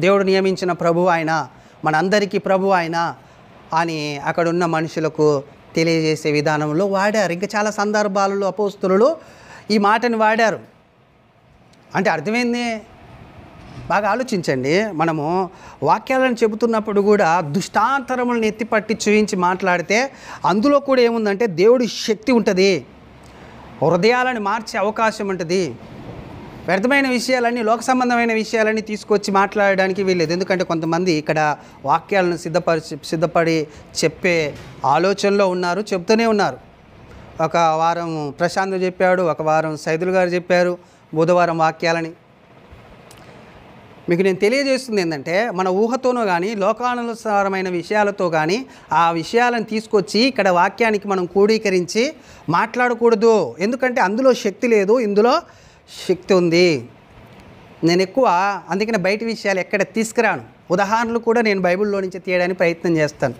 దేవుడు నియమించిన ప్రభువు ఆయన, మనందరికీ ప్రభువు ఆయన అని అక్కడున్న మనుషులకు తెలియజేసే విధానంలో వాడారు. ఇంకా చాలా సందర్భాలలో అపోస్తులు ఈ మాటని వాడారు. అంటే అర్థమైంది? బాగా ఆలోచించండి. మనము వాక్యాలను చెబుతున్నప్పుడు కూడా దుష్టాంతరములను ఎత్తిపట్టి చూయించి మాట్లాడితే అందులో కూడా ఏముందంటే దేవుడి శక్తి ఉంటుంది, హృదయాలను మార్చే అవకాశం ఉంటుంది. వ్యర్థమైన విషయాలన్నీ, లోక సంబంధమైన విషయాలన్నీ తీసుకొచ్చి మాట్లాడడానికి వీల్లేదు. ఎందుకంటే కొంతమంది ఇక్కడ వాక్యాలను సిద్ధపడి చెప్పే ఆలోచనలో ఉన్నారు, చెప్తూనే ఉన్నారు. ఒక వారం ప్రశాంత్ చెప్పాడు, ఒక వారం సైదులు గారు చెప్పారు బుధవారం వాక్యాలని. మీకు నేను తెలియజేస్తుంది ఏంటంటే మన ఊహతోనో కానీ లోకానుసారమైన విషయాలతో కానీ ఆ విషయాలను తీసుకొచ్చి ఇక్కడ వాక్యానికి మనం క్రోడీకరించి మాట్లాడకూడదు. ఎందుకంటే అందులో శక్తి లేదు, ఇందులో శక్తి ఉంది. నేను ఎక్కువ అందుకనే బయట విషయాలు ఎక్కడ తీసుకురాను. ఉదాహరణలు కూడా నేను బైబిల్లో నుంచి తీయడానికి ప్రయత్నం చేస్తాను.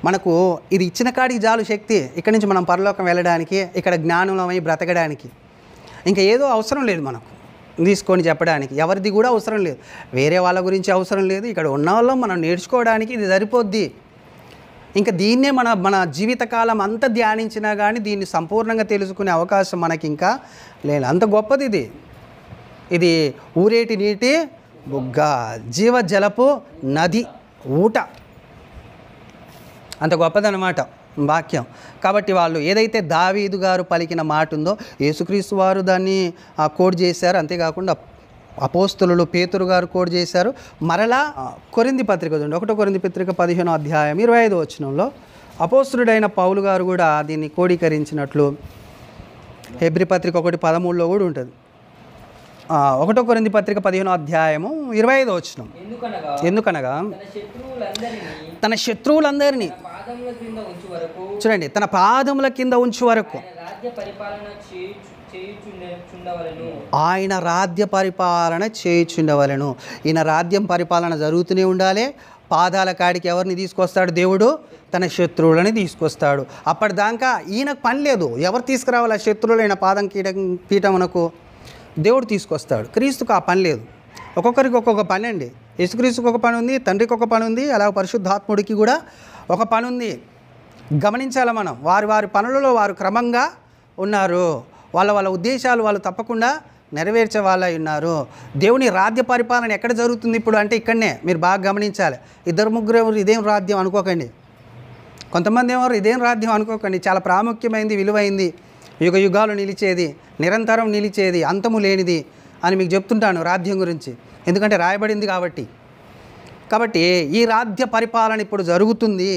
మనకు ఇది ఇచ్చిన కాడికి చాలు శక్తి. ఇక్కడి నుంచి మనం పరలోకం వెళ్ళడానికి, ఇక్కడ జ్ఞానమై బ్రతకడానికి ఇంకా ఏదో అవసరం లేదు మనకు తీసుకొని చెప్పడానికి. ఎవరిది కూడా అవసరం లేదు, వేరే వాళ్ళ గురించి అవసరం లేదు. ఇక్కడ ఉన్న వాళ్ళం మనం నేర్చుకోవడానికి ఇది సరిపోద్ది. ఇంకా దీన్నే మన జీవితకాలం అంతా ధ్యానించినా కానీ దీన్ని సంపూర్ణంగా తెలుసుకునే అవకాశం మనకి ఇంకా లేదు. అంత గొప్పది ఇది. ఇది ఊరేటి నీటి బుగ్గ, జీవజలపు నది ఊట, అంత గొప్పదన్నమాట వాక్యం. కాబట్టి వాళ్ళు ఏదైతే దావీదు గారు పలికిన మాట ఉందో యేసుక్రీస్తు వారు దాన్ని కోడ్ చేశారు. అంతేకాకుండా అపోస్తులు పేతురు గారు కోడ్ చేశారు. మరలా కొరింథీ పత్రిక చూడండి, 1 కొరింథీ పత్రిక 15వ అధ్యాయం 25వ వచనంలో అపోస్తులుడైన పౌలు గారు కూడా దీన్ని కోడీకరించినట్లు హెబ్రీ పత్రిక 1:13లో కూడా ఉంటుంది. 1 కొరింథీ పత్రిక 15వ అధ్యాయము 25వ వచనం, ఎందుకనగా తన శత్రువులందరినీ చూడండి, తన పాదముల కింద ఉంచు వరకు ఆయన రాజ్య పరిపాలన చేయుచుండవలెను. ఈయన రాజ్యం పరిపాలన జరుగుతూనే ఉండాలి. పాదాల కాడికి ఎవరిని తీసుకొస్తాడు? దేవుడు తన శత్రువులని తీసుకొస్తాడు. అప్పటిదాకా ఈయనకు పని లేదు. ఎవరు తీసుకురావాలి ఆ శత్రువులైన పాదం పీఠమునకు? దేవుడు తీసుకొస్తాడు. క్రీస్తుకు ఆ పని లేదు. ఒక్కొక్కరికి ఒక్కొక్క పని అండి. యేసుక్రీస్తుకు ఒక పని ఉంది, తండ్రికి ఒక పని ఉంది, అలాగే పరిశుద్ధాత్ముడికి కూడా ఒక పని ఉంది. గమనించాలి మనం. వారి పనులలో వారు క్రమంగా ఉన్నారు. వాళ్ళ ఉద్దేశాలు వాళ్ళు తప్పకుండా నెరవేర్చే వాళ్ళ ఉన్నారు. దేవుని రాజ్య పరిపాలన ఎక్కడ జరుగుతుంది ఇప్పుడు అంటే ఇక్కడనే. మీరు బాగా గమనించాలి. 2-3 ఎవరు ఇదేం రాజ్యం అనుకోకండి. కొంతమంది ఎవరు ఇదేం రాజ్యం అనుకోకండి. చాలా ప్రాముఖ్యమైనది, విలువైంది, యుగ యుగాలు నిలిచేది, నిరంతరం నిలిచేది, అంతము లేనిది అని మీకు చెప్తుంటాను రాజ్యం గురించి. ఎందుకంటే రాయబడింది కాబట్టి ఈ రాజ్య పరిపాలన ఇప్పుడు జరుగుతుంది.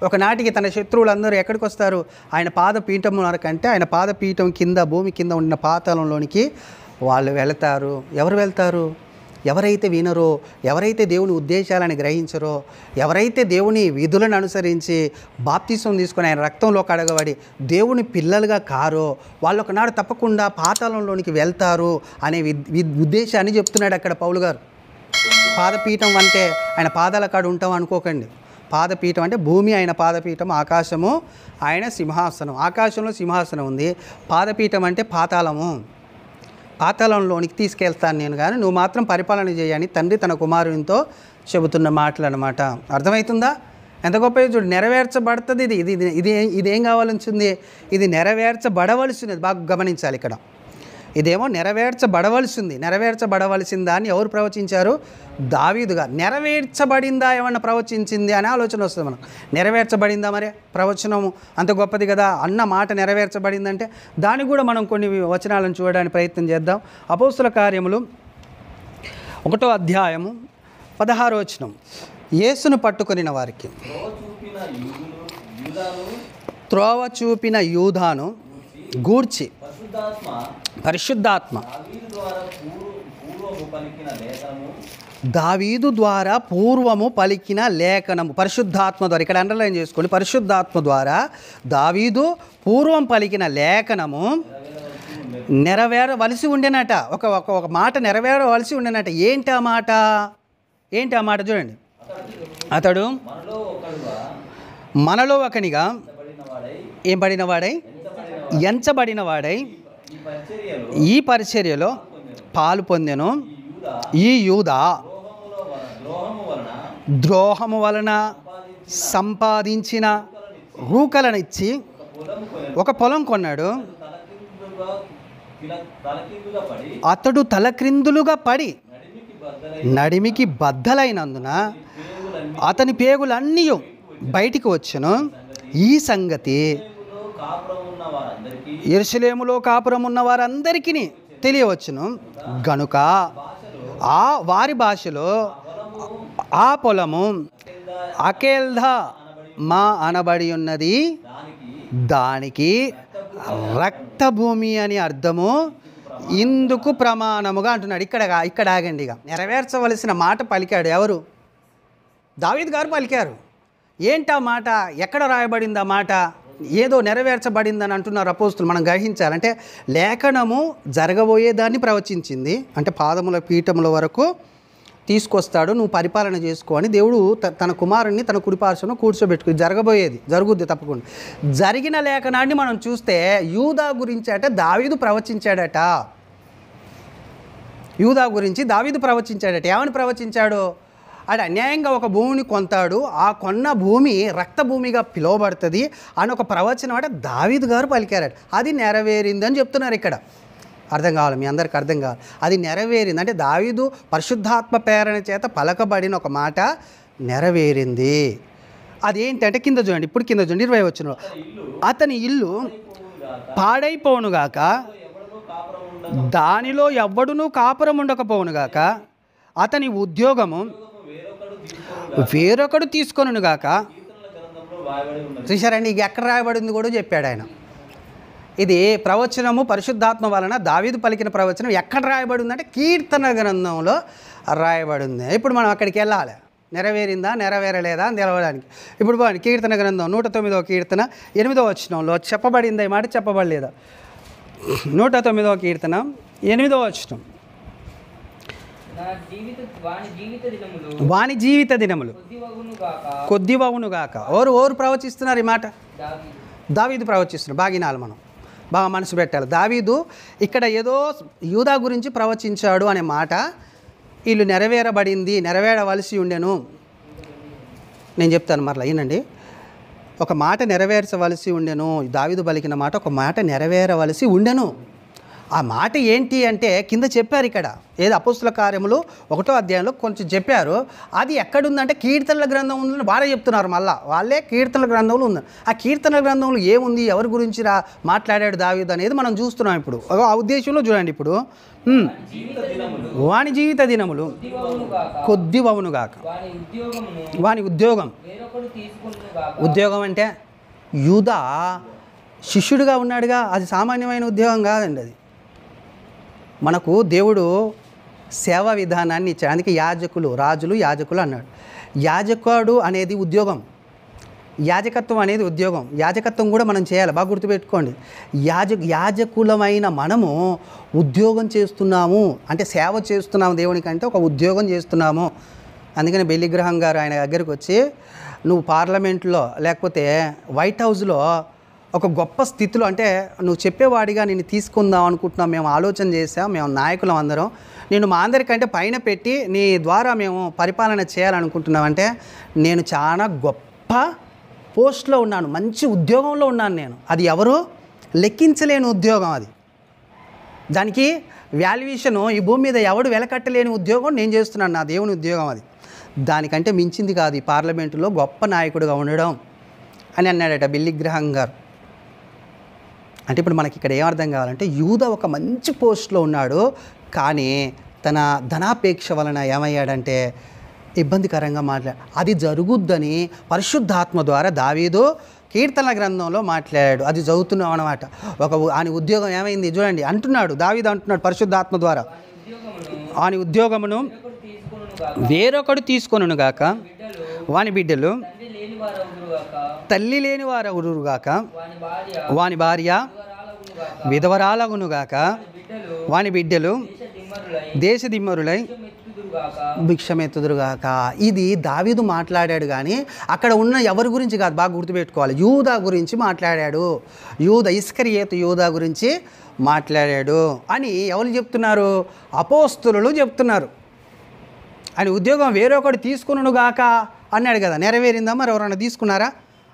ఒకనాటికి తన శత్రువులందరూ ఎక్కడికి వస్తారు? ఆయన పాదపీఠం వరకంటే ఆయన పాదపీఠం కింద, భూమి కింద ఉన్న పాతాళంలోనికి వాళ్ళు వెళతారు. ఎవరు వెళ్తారు? ఎవరైతే వినరో, ఎవరైతే దేవుని ఉద్దేశాలను గ్రహించరో, ఎవరైతే దేవుని విధులను అనుసరించి బాప్తిసం తీసుకొని ఆయన రక్తంలో కడగబడి దేవుని పిల్లలుగా కారో వాళ్ళు ఒకనాడు తప్పకుండా పాతాళంలోనికి వెళ్తారు అనే ఉద్దేశాన్ని చెప్తున్నాడు అక్కడ పౌలు గారు. పాదపీఠం అంటే ఆయన పాదాల కాడ ఉంటాం అనుకోకండి. పాదపీఠం అంటే భూమి ఆయన పాదపీఠం, ఆకాశము ఆయన సింహాసనం. ఆకాశంలో సింహాసనం ఉంది. పాదపీఠం అంటే పాతాళము. పాతాళంలోనికి తీసుకెళ్తాను నేను, కానీ నువ్వు మాత్రం పరిపాలన చేయని తండ్రి తన కుమారునితో చెబుతున్న మాటలు అన్నమాట. అర్థమవుతుందా? ఎంత గొప్ప చూడు, నెరవేర్చబడుతుంది. ఇదేం కావాల్సింది? ఇది నెరవేర్చబడవలసినది. బాగా గమనించాలి ఇక్కడ. ఇదేమో నెరవేర్చబడవలసింది. నెరవేర్చబడవలసిన దాన్ని ఎవరు ప్రవచించారు? దావీదుగా. నెరవేర్చబడిందా ఏమన్నా ప్రవచించింది అనే ఆలోచన వస్తుంది మనకు. నెరవేర్చబడిందా మరి ప్రవచనము అంత గొప్పది కదా అన్న మాట నెరవేర్చబడిందంటే దానికి కూడా మనం కొన్ని వచనాలను చూడడానికి ప్రయత్నం చేద్దాం. అపోస్తుల కార్యములు 1వ అధ్యాయము 16వ వచనం. యేసును పట్టుకొనిన వారికి త్రోవ చూపిన యూదాను గూర్చి పరిశుద్ధాత్మ దావీదు ద్వారా పూర్వము పలికిన లేఖనము. పరిశుద్ధాత్మ ద్వారా, ఇక్కడ అండర్లైన్ చేసుకోండి, పరిశుద్ధాత్మ ద్వారా దావీదు పూర్వం పలికిన లేఖనము నెరవేరవలసి ఉండేనట. ఒక మాట నెరవేరవలసి ఉండేనట. ఏంటి ఆ మాట? చూడండి. అతడు మనలో ఒకనిగా ఎంచబడిన వాడై ఈ పరిచర్యలో పాలు పొందెను. ఈ యూదా ద్రోహము వలన సంపాదించిన రూకలనిచ్చి ఒక పొలం కొన్నాడు. అతడు తలక్రిందులుగా పడి నడిమికి బద్దలైనందున అతని పేగులన్నీ బయటికి వచ్చెను. ఈ సంగతి యెరూషలేములో కాపురం ఉన్న వారందరికీ తెలియవచ్చును. గనుక వారి భాషలో ఆ పొలము అకేల్దా మా అనబడి ఉన్నది. దానికి రక్తభూమి అని అర్థము. ఇందుకు ప్రమాణముగా అంటున్నాడు. ఇక్కడ ఆగండి. ఇక నెరవేర్చవలసిన మాట పలికాడు ఎవరు? దావీదు గారు పలికారు. ఏంటా మాట? ఎక్కడ రాయబడింది ఆ మాట? ఏదో నెరవేర్చబడిందని అంటున్నారు అపోస్తులు. మనం గ్రహించాలంటే లేఖనము జరగబోయేదాన్ని ప్రవచించింది. అంటే పాదముల పీఠముల వరకు తీసుకొస్తాడు, నువ్వు పరిపాలన చేసుకో అని దేవుడు తన కుమారుణ్ణి తన కుడిపార్శ్వను కూర్చోబెట్టుకుని జరుగుద్ది తప్పకుండా. జరిగిన లేఖనాన్ని మనం చూస్తే యూదా గురించి అంటే దావీదు ప్రవచించాడట. యూదా గురించి దావీదు ప్రవచించాడట. ఏమని ప్రవచించాడు? అది అన్యాయంగా ఒక భూమిని కొంటాడు, ఆ కొన్న భూమి రక్త భూమిగా పిలువబడుతుంది అని ఒక ప్రవచనం అంటే దావీదు గారు పలికారట. అది నెరవేరిందని చెప్తున్నారు ఇక్కడ. అర్థం కావాలి, మీ అందరికి అర్థం కావాలి. అది నెరవేరింది అంటే దావీదు పరిశుద్ధాత్మ ప్రేరణ చేత పలకబడిన ఒక మాట నెరవేరింది. అదేంటంటే కింద చూడండి, ఇప్పుడు కింద చూడండి 20వ వచనంలో. అతని ఇల్లు పాడైపోనుగాక, దానిలో ఎవ్వడునూ కాపురం ఉండకపోనుగాక, అతని ఉద్యోగము వేరొకడు తీసుకొనుగాక. చూశారండి, ఇక ఎక్కడ రాయబడింది కూడా చెప్పాడు ఆయన. ఇది ప్రవచనము పరిశుద్ధాత్మ వలన దావీదు పలికిన ప్రవచనం ఎక్కడ రాయబడి ఉందంటే కీర్తన గ్రంథంలో రాయబడి ఉంది. ఇప్పుడు మనం అక్కడికి వెళ్ళాలి, నెరవేరిందా నెరవేరలేదా అని తెలవడానికి. ఇప్పుడు కీర్తన గ్రంథం 109వ కీర్తన 8వ వచనంలో చెప్పబడింది ఈ మాట, చెప్పబడలేదా? 109వ కీర్తన 8వ వచనం. వాని జీవిత దినములు కొద్దివవునుగాక. ఓరు ప్రవచిస్తున్నారు ఈ మాట? దావీదు ప్రవచిస్తున్నారు. బాగినాలు మనం బాగా మనసు పెట్టాలి. దావీదు ఇక్కడ ఏదో యూదా గురించి ప్రవచించాడు అనే మాట వీళ్ళు నెరవేరవలసి ఉండెను. నేను చెప్తాను మరలా వినండి. ఒక మాట నెరవేర్చవలసి ఉండెను. దావీదు పలికిన మాట ఒక మాట నెరవేరవలసి ఉండెను. ఆ మాట ఏంటి అంటే కింద చెప్పారు. ఇక్కడ ఏది అపోస్తుల కార్యములు 1వ అధ్యాయంలో కొంచెం చెప్పారు. అది ఎక్కడుందంటే కీర్తనల గ్రంథం ఉందని బాగా చెప్తున్నారు. మళ్ళీ వాళ్ళే కీర్తనల గ్రంథంలో ఉంది. ఆ కీర్తనల గ్రంథంలో ఏముంది, ఎవరి గురించి మాట్లాడాడు దావీదు అనేది మనం చూస్తున్నాం. ఇప్పుడు ఆ ఉద్దేశంలో చూడండి. ఇప్పుడు వాని జీవిత దినములు కొద్దివవునుగాక. వాని ఉద్యోగం అంటే యూదా శిష్యుడిగా ఉన్నాడుగా, అది సామాన్యమైన ఉద్యోగం కాదండి. అది మనకు దేవుడు సేవా విధానాన్ని ఇచ్చాడు. అందుకే రాజులు యాజకులు అన్నాడు. యాజకుడు అనేది ఉద్యోగం. యాజకత్వం అనేది ఉద్యోగం. యాజకత్వం కూడా మనం చేయాలి, బాగా గుర్తుపెట్టుకోండి. యాజకులమైన మనము ఉద్యోగం చేస్తున్నాము అంటే సేవ చేస్తున్నాము దేవునికి, అంటే ఒక ఉద్యోగం చేస్తున్నాము. అందుకని బిల్లీ గ్రహాం గారు ఆయన దగ్గరికి వచ్చి, నువ్వు పార్లమెంట్లో లేకపోతే వైట్ హౌస్లో ఒక గొప్ప స్థితిలో, అంటే నువ్వు చెప్పేవాడిగా నేను తీసుకుందాం అనుకుంటున్నాం, మేము ఆలోచన చేసాం, మేము నాయకులం అందరం, నేను మా అందరికంటే పైన పెట్టి నీ ద్వారా మేము పరిపాలన చేయాలనుకుంటున్నాం. అంటే నేను చాలా గొప్ప పోస్ట్లో ఉన్నాను, మంచి ఉద్యోగంలో ఉన్నాను నేను. అది ఎవరు లెక్కించలేని ఉద్యోగం, అది దానికి వాల్యుయేషను ఈ భూమి మీద ఎవడు వెలకట్టలేని ఉద్యోగం నేను చేస్తున్నాను, నా దేవుని ఉద్యోగం అది. దానికంటే మించింది కాదు ఈ పార్లమెంటులో గొప్ప నాయకుడిగా ఉండడం అని అన్నాడట బిల్లీ గ్రహాం గారు. అంటే ఇప్పుడు మనకి ఇక్కడ ఏమర్థం కావాలంటే, యూదా ఒక మంచి పోస్ట్లో ఉన్నాడు, కానీ తన ధనాపేక్ష వలన ఏమయ్యాడంటే ఇబ్బందికరంగా అది జరుగుద్దని పరిశుద్ధాత్మ ద్వారా దావీదు కీర్తనల గ్రంథంలో మాట్లాడాడు. అది చదువుతున్నాం అన్నమాట. ఆయన ఉద్యోగం ఏమైంది చూడండి అంటున్నాడు, దావీదు అంటున్నాడు పరిశుద్ధాత్మ ద్వారా, ఆయన ఉద్యోగమును వేరొకడు తీసుకొనును గాక, వాని బిడ్డలు తల్లి లేని వారవురుగాక, వాని భార్య విధవరాలగునుగాక, వాని బిడ్డలు దేశదిమ్మరులై భిక్షమెత్తుదురుగాక. ఇది దావీదు మాట్లాడాడు, కానీ అక్కడ ఉన్న ఎవరి గురించి కాదు, బాగా గుర్తుపెట్టుకోవాలి. యూదా గురించి మాట్లాడాడు, ఇస్కరియోతు యూదా గురించి మాట్లాడాడు అని ఎవరు చెప్తున్నారు? అపోస్తలులు చెప్తున్నారు. ఆయన ఉద్యోగం వేరొకటి తీసుకునుగాక అన్నాడు కదా, నెరవేరిందా? మరి ఎవరైనా తీసుకున్నారా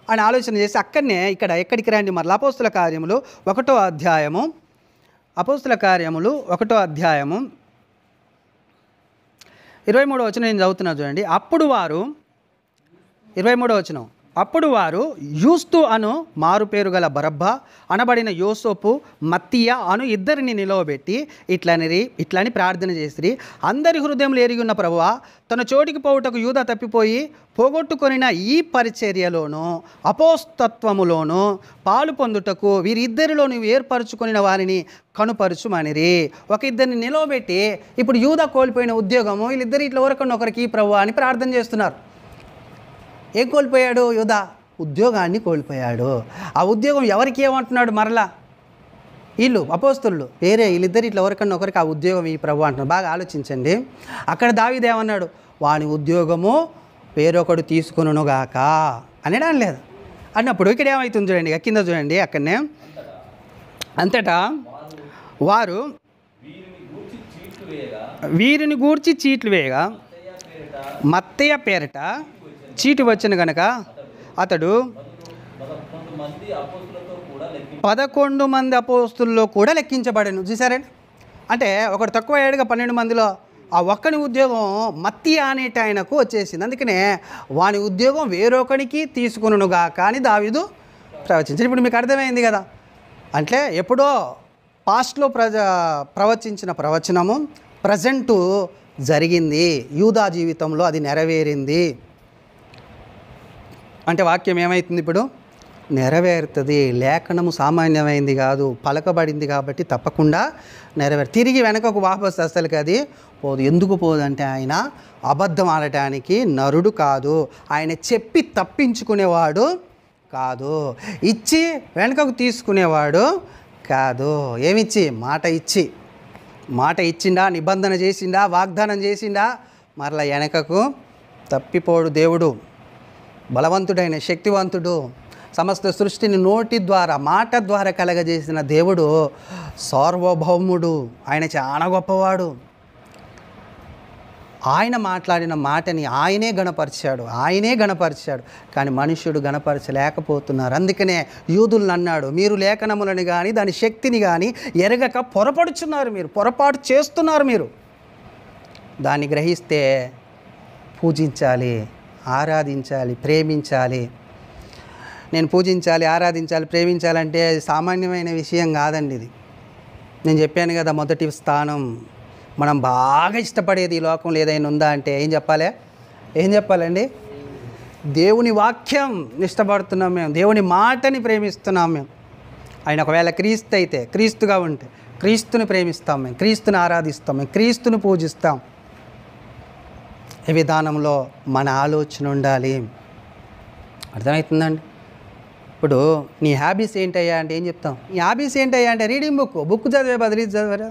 అని ఆలోచన చేసి అక్కడనే ఎక్కడికి రండి మరలా అపోస్తుల కార్యములు 1వ అధ్యాయము, అపోస్తుల కార్యములు 1వ అధ్యాయము 23వ వచనం నేను చదువుతున్నా చూడండి. అప్పుడు వారు 23వ వచనం, అప్పుడు వారు యూస్తు అను మారు పేరు గల బరబ్బా అనబడిన యోసేపు మత్తీయ అను ఇద్దరిని నిలవబెట్టి ఇట్లని ప్రార్థన చేసిరి. అందరి హృదయంలో ఎరిగి ఉన్న ప్రభువా, తన చోటికి పోవుటకు యూదా తప్పిపోయి పోగొట్టుకొనిన ఈ పరిచర్యలోను అపోస్తత్వములోను పాలు పొందుటకు వీరిద్దరిలో నువ్వు ఏర్పరచుకొనిన వారిని కనుపరుచుమనిరి. ఒక ఇద్దరిని నిలవబెట్టి ఇప్పుడు యూదా కోల్పోయిన ఉద్యోగము వీళ్ళిద్దరు ఇట్లా ఒకరికి ప్రభువా అని ప్రార్థన చేస్తున్నారు. ఏం కోల్పోయాడు యూదా? ఉద్యోగాన్ని కోల్పోయాడు. ఆ ఉద్యోగం ఎవరికి ఏమంటున్నాడు? మరలా వీళ్ళు అపోస్తలులు వీళ్ళిద్దరు ఇట్లా ఒకరికి ఆ ఉద్యోగం ఈ ప్రభు అంటున్నారు. బాగా ఆలోచించండి. అక్కడ దావీదు ఏమన్నాడు? వాని ఉద్యోగము వేరొకడు తీసుకొనుగాక అనడం లేదు. అన్నప్పుడు ఇక్కడ ఏమవుతుంది చూడండి, కింద చూడండి, అక్కడనే అంతటా వారు వీరిని గూర్చి చీట్లు వేయగా మత్తయ్య పేరట చీటు వచ్చిన కనుక అతడు 11 మంది అపోస్తుల్లో కూడా లెక్కించబడాను. చూసారండి, అంటే ఒకటి తక్కువ అయ్యాడుగా 12 మందిలో. ఆ ఒక్కని ఉద్యోగం మత్తయ్య అనేట ఆయనకు వచ్చేసింది. అందుకనే వాని ఉద్యోగం వేరొకనికి తీసుకునుగాక అని దావీదు ప్రవచించారు. ఇప్పుడు మీకు అర్థమైంది కదా. అంటే ఎప్పుడో పాస్ట్లో ప్రవచించిన ప్రవచనము ప్రజెంటు జరిగింది, యూదా జీవితంలో అది నెరవేరింది. అంటే వాక్యం ఏమవుతుంది? ఇప్పుడు నెరవేరుతుంది. లేఖనము సామాన్యమైంది కాదు, పలకబడింది కాబట్టి తప్పకుండా తిరిగి వెనకకు వాపస్ అసలుకి అది పోదు. ఎందుకు పోదంటే ఆయన అబద్ధం ఆడటానికి నరుడు కాదు, ఆయన చెప్పి తప్పించుకునేవాడు కాదు, ఇచ్చి వెనకకు తీసుకునేవాడు కాదు. ఏమిచ్చి? మాట ఇచ్చిండా, నిబంధన చేసిండా, వాగ్దానం చేసిండా, మరలా వెనకకు తప్పిపోడు దేవుడు. బలవంతుడైన శక్తివంతుడు, సమస్త సృష్టిని నోటి ద్వారా మాట ద్వారా కలగజేసిన దేవుడు, సార్వభౌముడు, ఆయన చాలా గొప్పవాడు. ఆయన మాట్లాడిన మాటని ఆయనే గణపరిచాడు. కానీ మనుష్యుడు గణపరచలేకపోతున్నారు. అందుకనే యూదులను అన్నాడు, మీరు లేఖనములను కానీ దాని శక్తిని కానీ ఎరగక పొరపడుచున్నారు, మీరు పొరపాటు చేస్తున్నారు. మీరు దాన్ని గ్రహిస్తే పూజించాలి, ఆరాధించాలి, ప్రేమించాలి. నేను పూజించాలి, ఆరాధించాలి, ప్రేమించాలంటే సామాన్యమైన విషయం కాదండి. ఇది నేను చెప్పాను కదా, మొదటి స్థానం. మనం బాగా ఇష్టపడేది ఈ లోకంలో ఏదైనా ఉందా అంటే ఏం చెప్పాలండి? దేవుని వాక్యం ఇష్టపడుతున్నాం మేము, దేవుని మాటని ప్రేమిస్తున్నాం మేము. ఆయన ఒకవేళ క్రీస్తు అయితే, క్రీస్తుగా ఉంటే క్రీస్తుని ప్రేమిస్తాం మేము, క్రీస్తుని ఆరాధిస్తాం మేము, క్రీస్తుని పూజిస్తాం. ఈ విధానంలో మన ఆలోచన ఉండాలి. అర్థమవుతుందండి? ఇప్పుడు నీ హ్యాబీస్ ఏంటయ్యా అంటే ఏం చెప్తాం? నీ హ్యాబీస్ ఏంటయ్యా అంటే రీడింగ్ బుక్ చదివే బదిలీ చదివారా?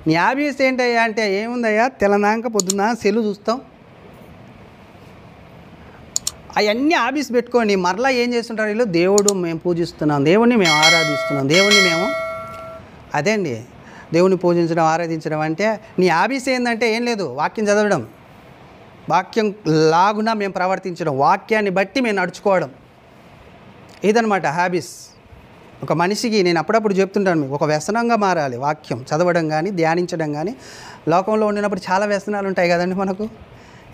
నీ హ్యాబీస్ ఏంటయ్యా అంటే ఏముందయ్యా, తెల్లనాక పొద్దున్న సెల్లు చూస్తాం. అవన్నీ హాబీస్ పెట్టుకొని మరలా ఏం చేస్తుంటారు వీళ్ళు? దేవుడు మేము పూజిస్తున్నాం, దేవుణ్ణి మేము ఆరాధిస్తున్నాం, దేవుణ్ణి మేము అదే అండి దేవుణ్ణి పూజించడం ఆరాధించడం అంటే నీ హాబీస్ ఏంటంటే ఏం లేదు, వాక్యం చదవడం, వాక్యం లాగున మేము ప్రవర్తించడం, వాక్యాన్ని బట్టి మేము నడుచుకోవడం, ఇదనమాట హ్యాబీస్. ఒక మనిషికి నేను అప్పుడప్పుడు చెప్తుంటాను, మీకు ఒక వ్యసనంగా మారాలి వాక్యం చదవడం కానీ ధ్యానించడం కానీ. లోకంలో ఉండినప్పుడు చాలా వ్యసనాలు ఉంటాయి కదండి మనకు.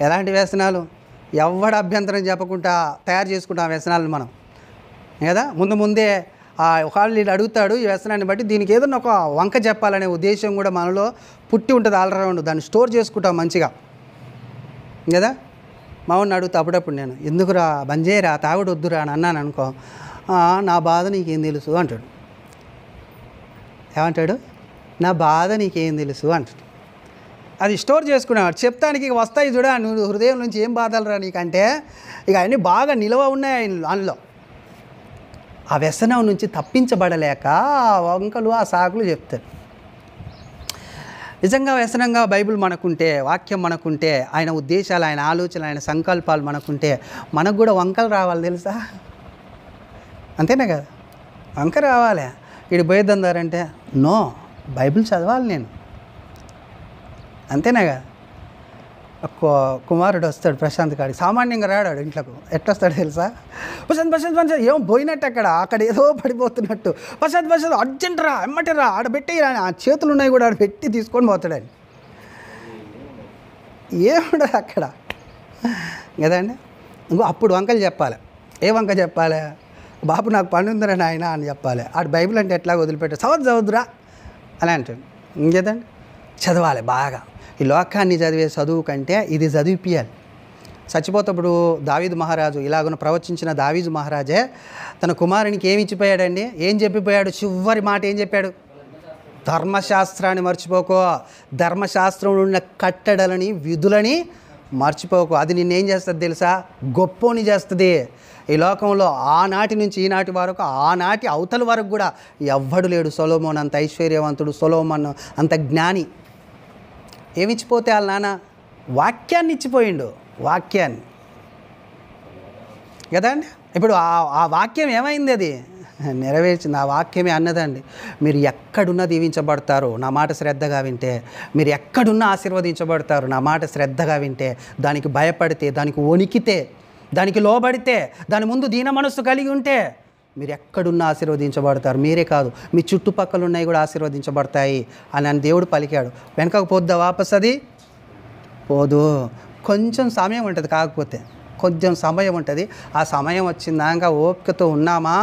ఎలాంటి వ్యసనాలు? ఎవడ అభ్యంతరం చెప్పకుండా తయారు చేసుకుంటాం ఆ వ్యసనాలను మనం కదా. ముందే ఒకళ్ళు వీళ్ళు అడుగుతాడు ఈ వ్యసనాన్ని బట్టి, దీనికి ఏదన్నా ఒక వంక చెప్పాలనే ఉద్దేశం కూడా మనలో పుట్టి ఉంటుంది ఆల్రౌండ్. దాన్ని స్టోర్ చేసుకుంటాం మంచిగా కదా. మామూలు అడుగుతా అప్పుడప్పుడు నేను, ఎందుకురా బంజేరా తాగుడు వద్దురా అని అన్నాను అనుకో, నా బాధ నీకేం తెలుసు అంటాడు. ఏమంటాడు? నా బాధ నీకేం తెలుసు అంటాడు. అది స్టోర్ చేసుకున్నాడు. చెప్తానికి ఇక వస్తాయి చూడ, నువ్వు హృదయం నుంచి ఏం బాధలు రా నీకంటే ఇక అన్నీ బాగా నిలవ ఉన్నాయి అందులో. ఆ వ్యసనం నుంచి తప్పించబడలేక వంకలు ఆ సాకులు చెప్తారు. నిజంగా వ్యసనంగా బైబిల్ మనకుంటే, వాక్యం మనకుంటే, ఆయన ఉద్దేశాలు, ఆయన ఆలోచనలు, ఆయన సంకల్పాలు మనకుంటే మనకు కూడా వంకలు రావాలి తెలుసా. అంతేనా కదా? వంక రావాలి. వీడు పోయేద్దందారంటే నో, బైబిల్ చదవాలి నేను, అంతేనా కదా. కుమారుడు వస్తాడు ప్రశాంత్ కాడికి, సామాన్యంగా రాడాడు ఇంట్లోకి. ఎట్టొస్తాడు తెలుసా? ప్రశాంత్ ఏం పోయినట్టు అక్కడ ఏదో పడిపోతున్నట్టు, ప్రశాంత్ అర్జెంట్ రా, ఎమ్మటి రా, ఆడ పెట్టి ఆ చేతులు ఉన్నాయి కూడా ఆడ పెట్టి తీసుకొని పోతాడని. ఏముండదు అక్కడ కదండి. ఇంకో అప్పుడు వంకలు చెప్పాలి. ఏ వంక చెప్పాలి? బాబు నాకు పని ఉందిరా నాయన అని చెప్పాలి. ఆడు బైబిల్ అంటే ఎట్లా వదిలిపెట్టాడు, చదవద్దురా అని అంటాడు. ఇంకేదండి, చదవాలి బాగా. ఈ లోకాన్ని చదివే చదువు కంటే ఇది చదివిపియాలి. చచ్చిపోతప్పుడు దావీదు మహారాజు ఇలాగున ప్రవచించిన దావీదు మహారాజే తన కుమారునికి ఏమి ఇచ్చిపోయాడండి? ఏం చెప్పిపోయాడు? చివరి మాట ఏం చెప్పాడు? ధర్మశాస్త్రాన్ని మర్చిపోకో, ధర్మశాస్త్రంలో ఉన్న కట్టడలని విధులని మర్చిపోకు. అది నిన్నేం చేస్తుంది తెలుసా? గొప్పోని చేస్తుంది. ఈ లోకంలో ఆనాటి నుంచి ఈనాటి వరకు, ఆనాటి అవతల వరకు కూడా ఎవ్వడు లేడు సొలొమోన్ అంత ఐశ్వర్యవంతుడు, సొలొమోన్ అంత జ్ఞాని. ఏమిచ్చిపోతే వాళ్ళ నాన్న వాక్యాన్ని ఇచ్చిపోయిండు, వాక్యాన్ని కదండి. ఇప్పుడు ఆ వాక్యం ఏమైంది? అది నెరవేర్చింది. ఆ వాక్యమే అన్నదండి, మీరు ఎక్కడున్నా దీవించబడతారు నా మాట శ్రద్ధగా వింటే, మీరు ఎక్కడున్నా ఆశీర్వదించబడతారు నా మాట శ్రద్ధగా వింటే. దానికి భయపడితే, దానికి వణికితే, దానికి లోబడితే, దాని ముందు దీన మనస్సు కలిగి ఉంటే మీరు ఎక్కడున్నా ఆశీర్వదించబడతారు. మీరే కాదు, మీ చుట్టుపక్కల ఉన్నాయి కూడా ఆశీర్వదించబడతాయి అని దేవుడు పలికాడు. వెనకకు పోద్దా వాపస్? అది పోదు. కొంచెం సమయం ఉంటుంది, కాకపోతే కొంచెం సమయం ఉంటుంది. ఆ సమయం వచ్చిందాక ఓపికతో ఉన్నామా?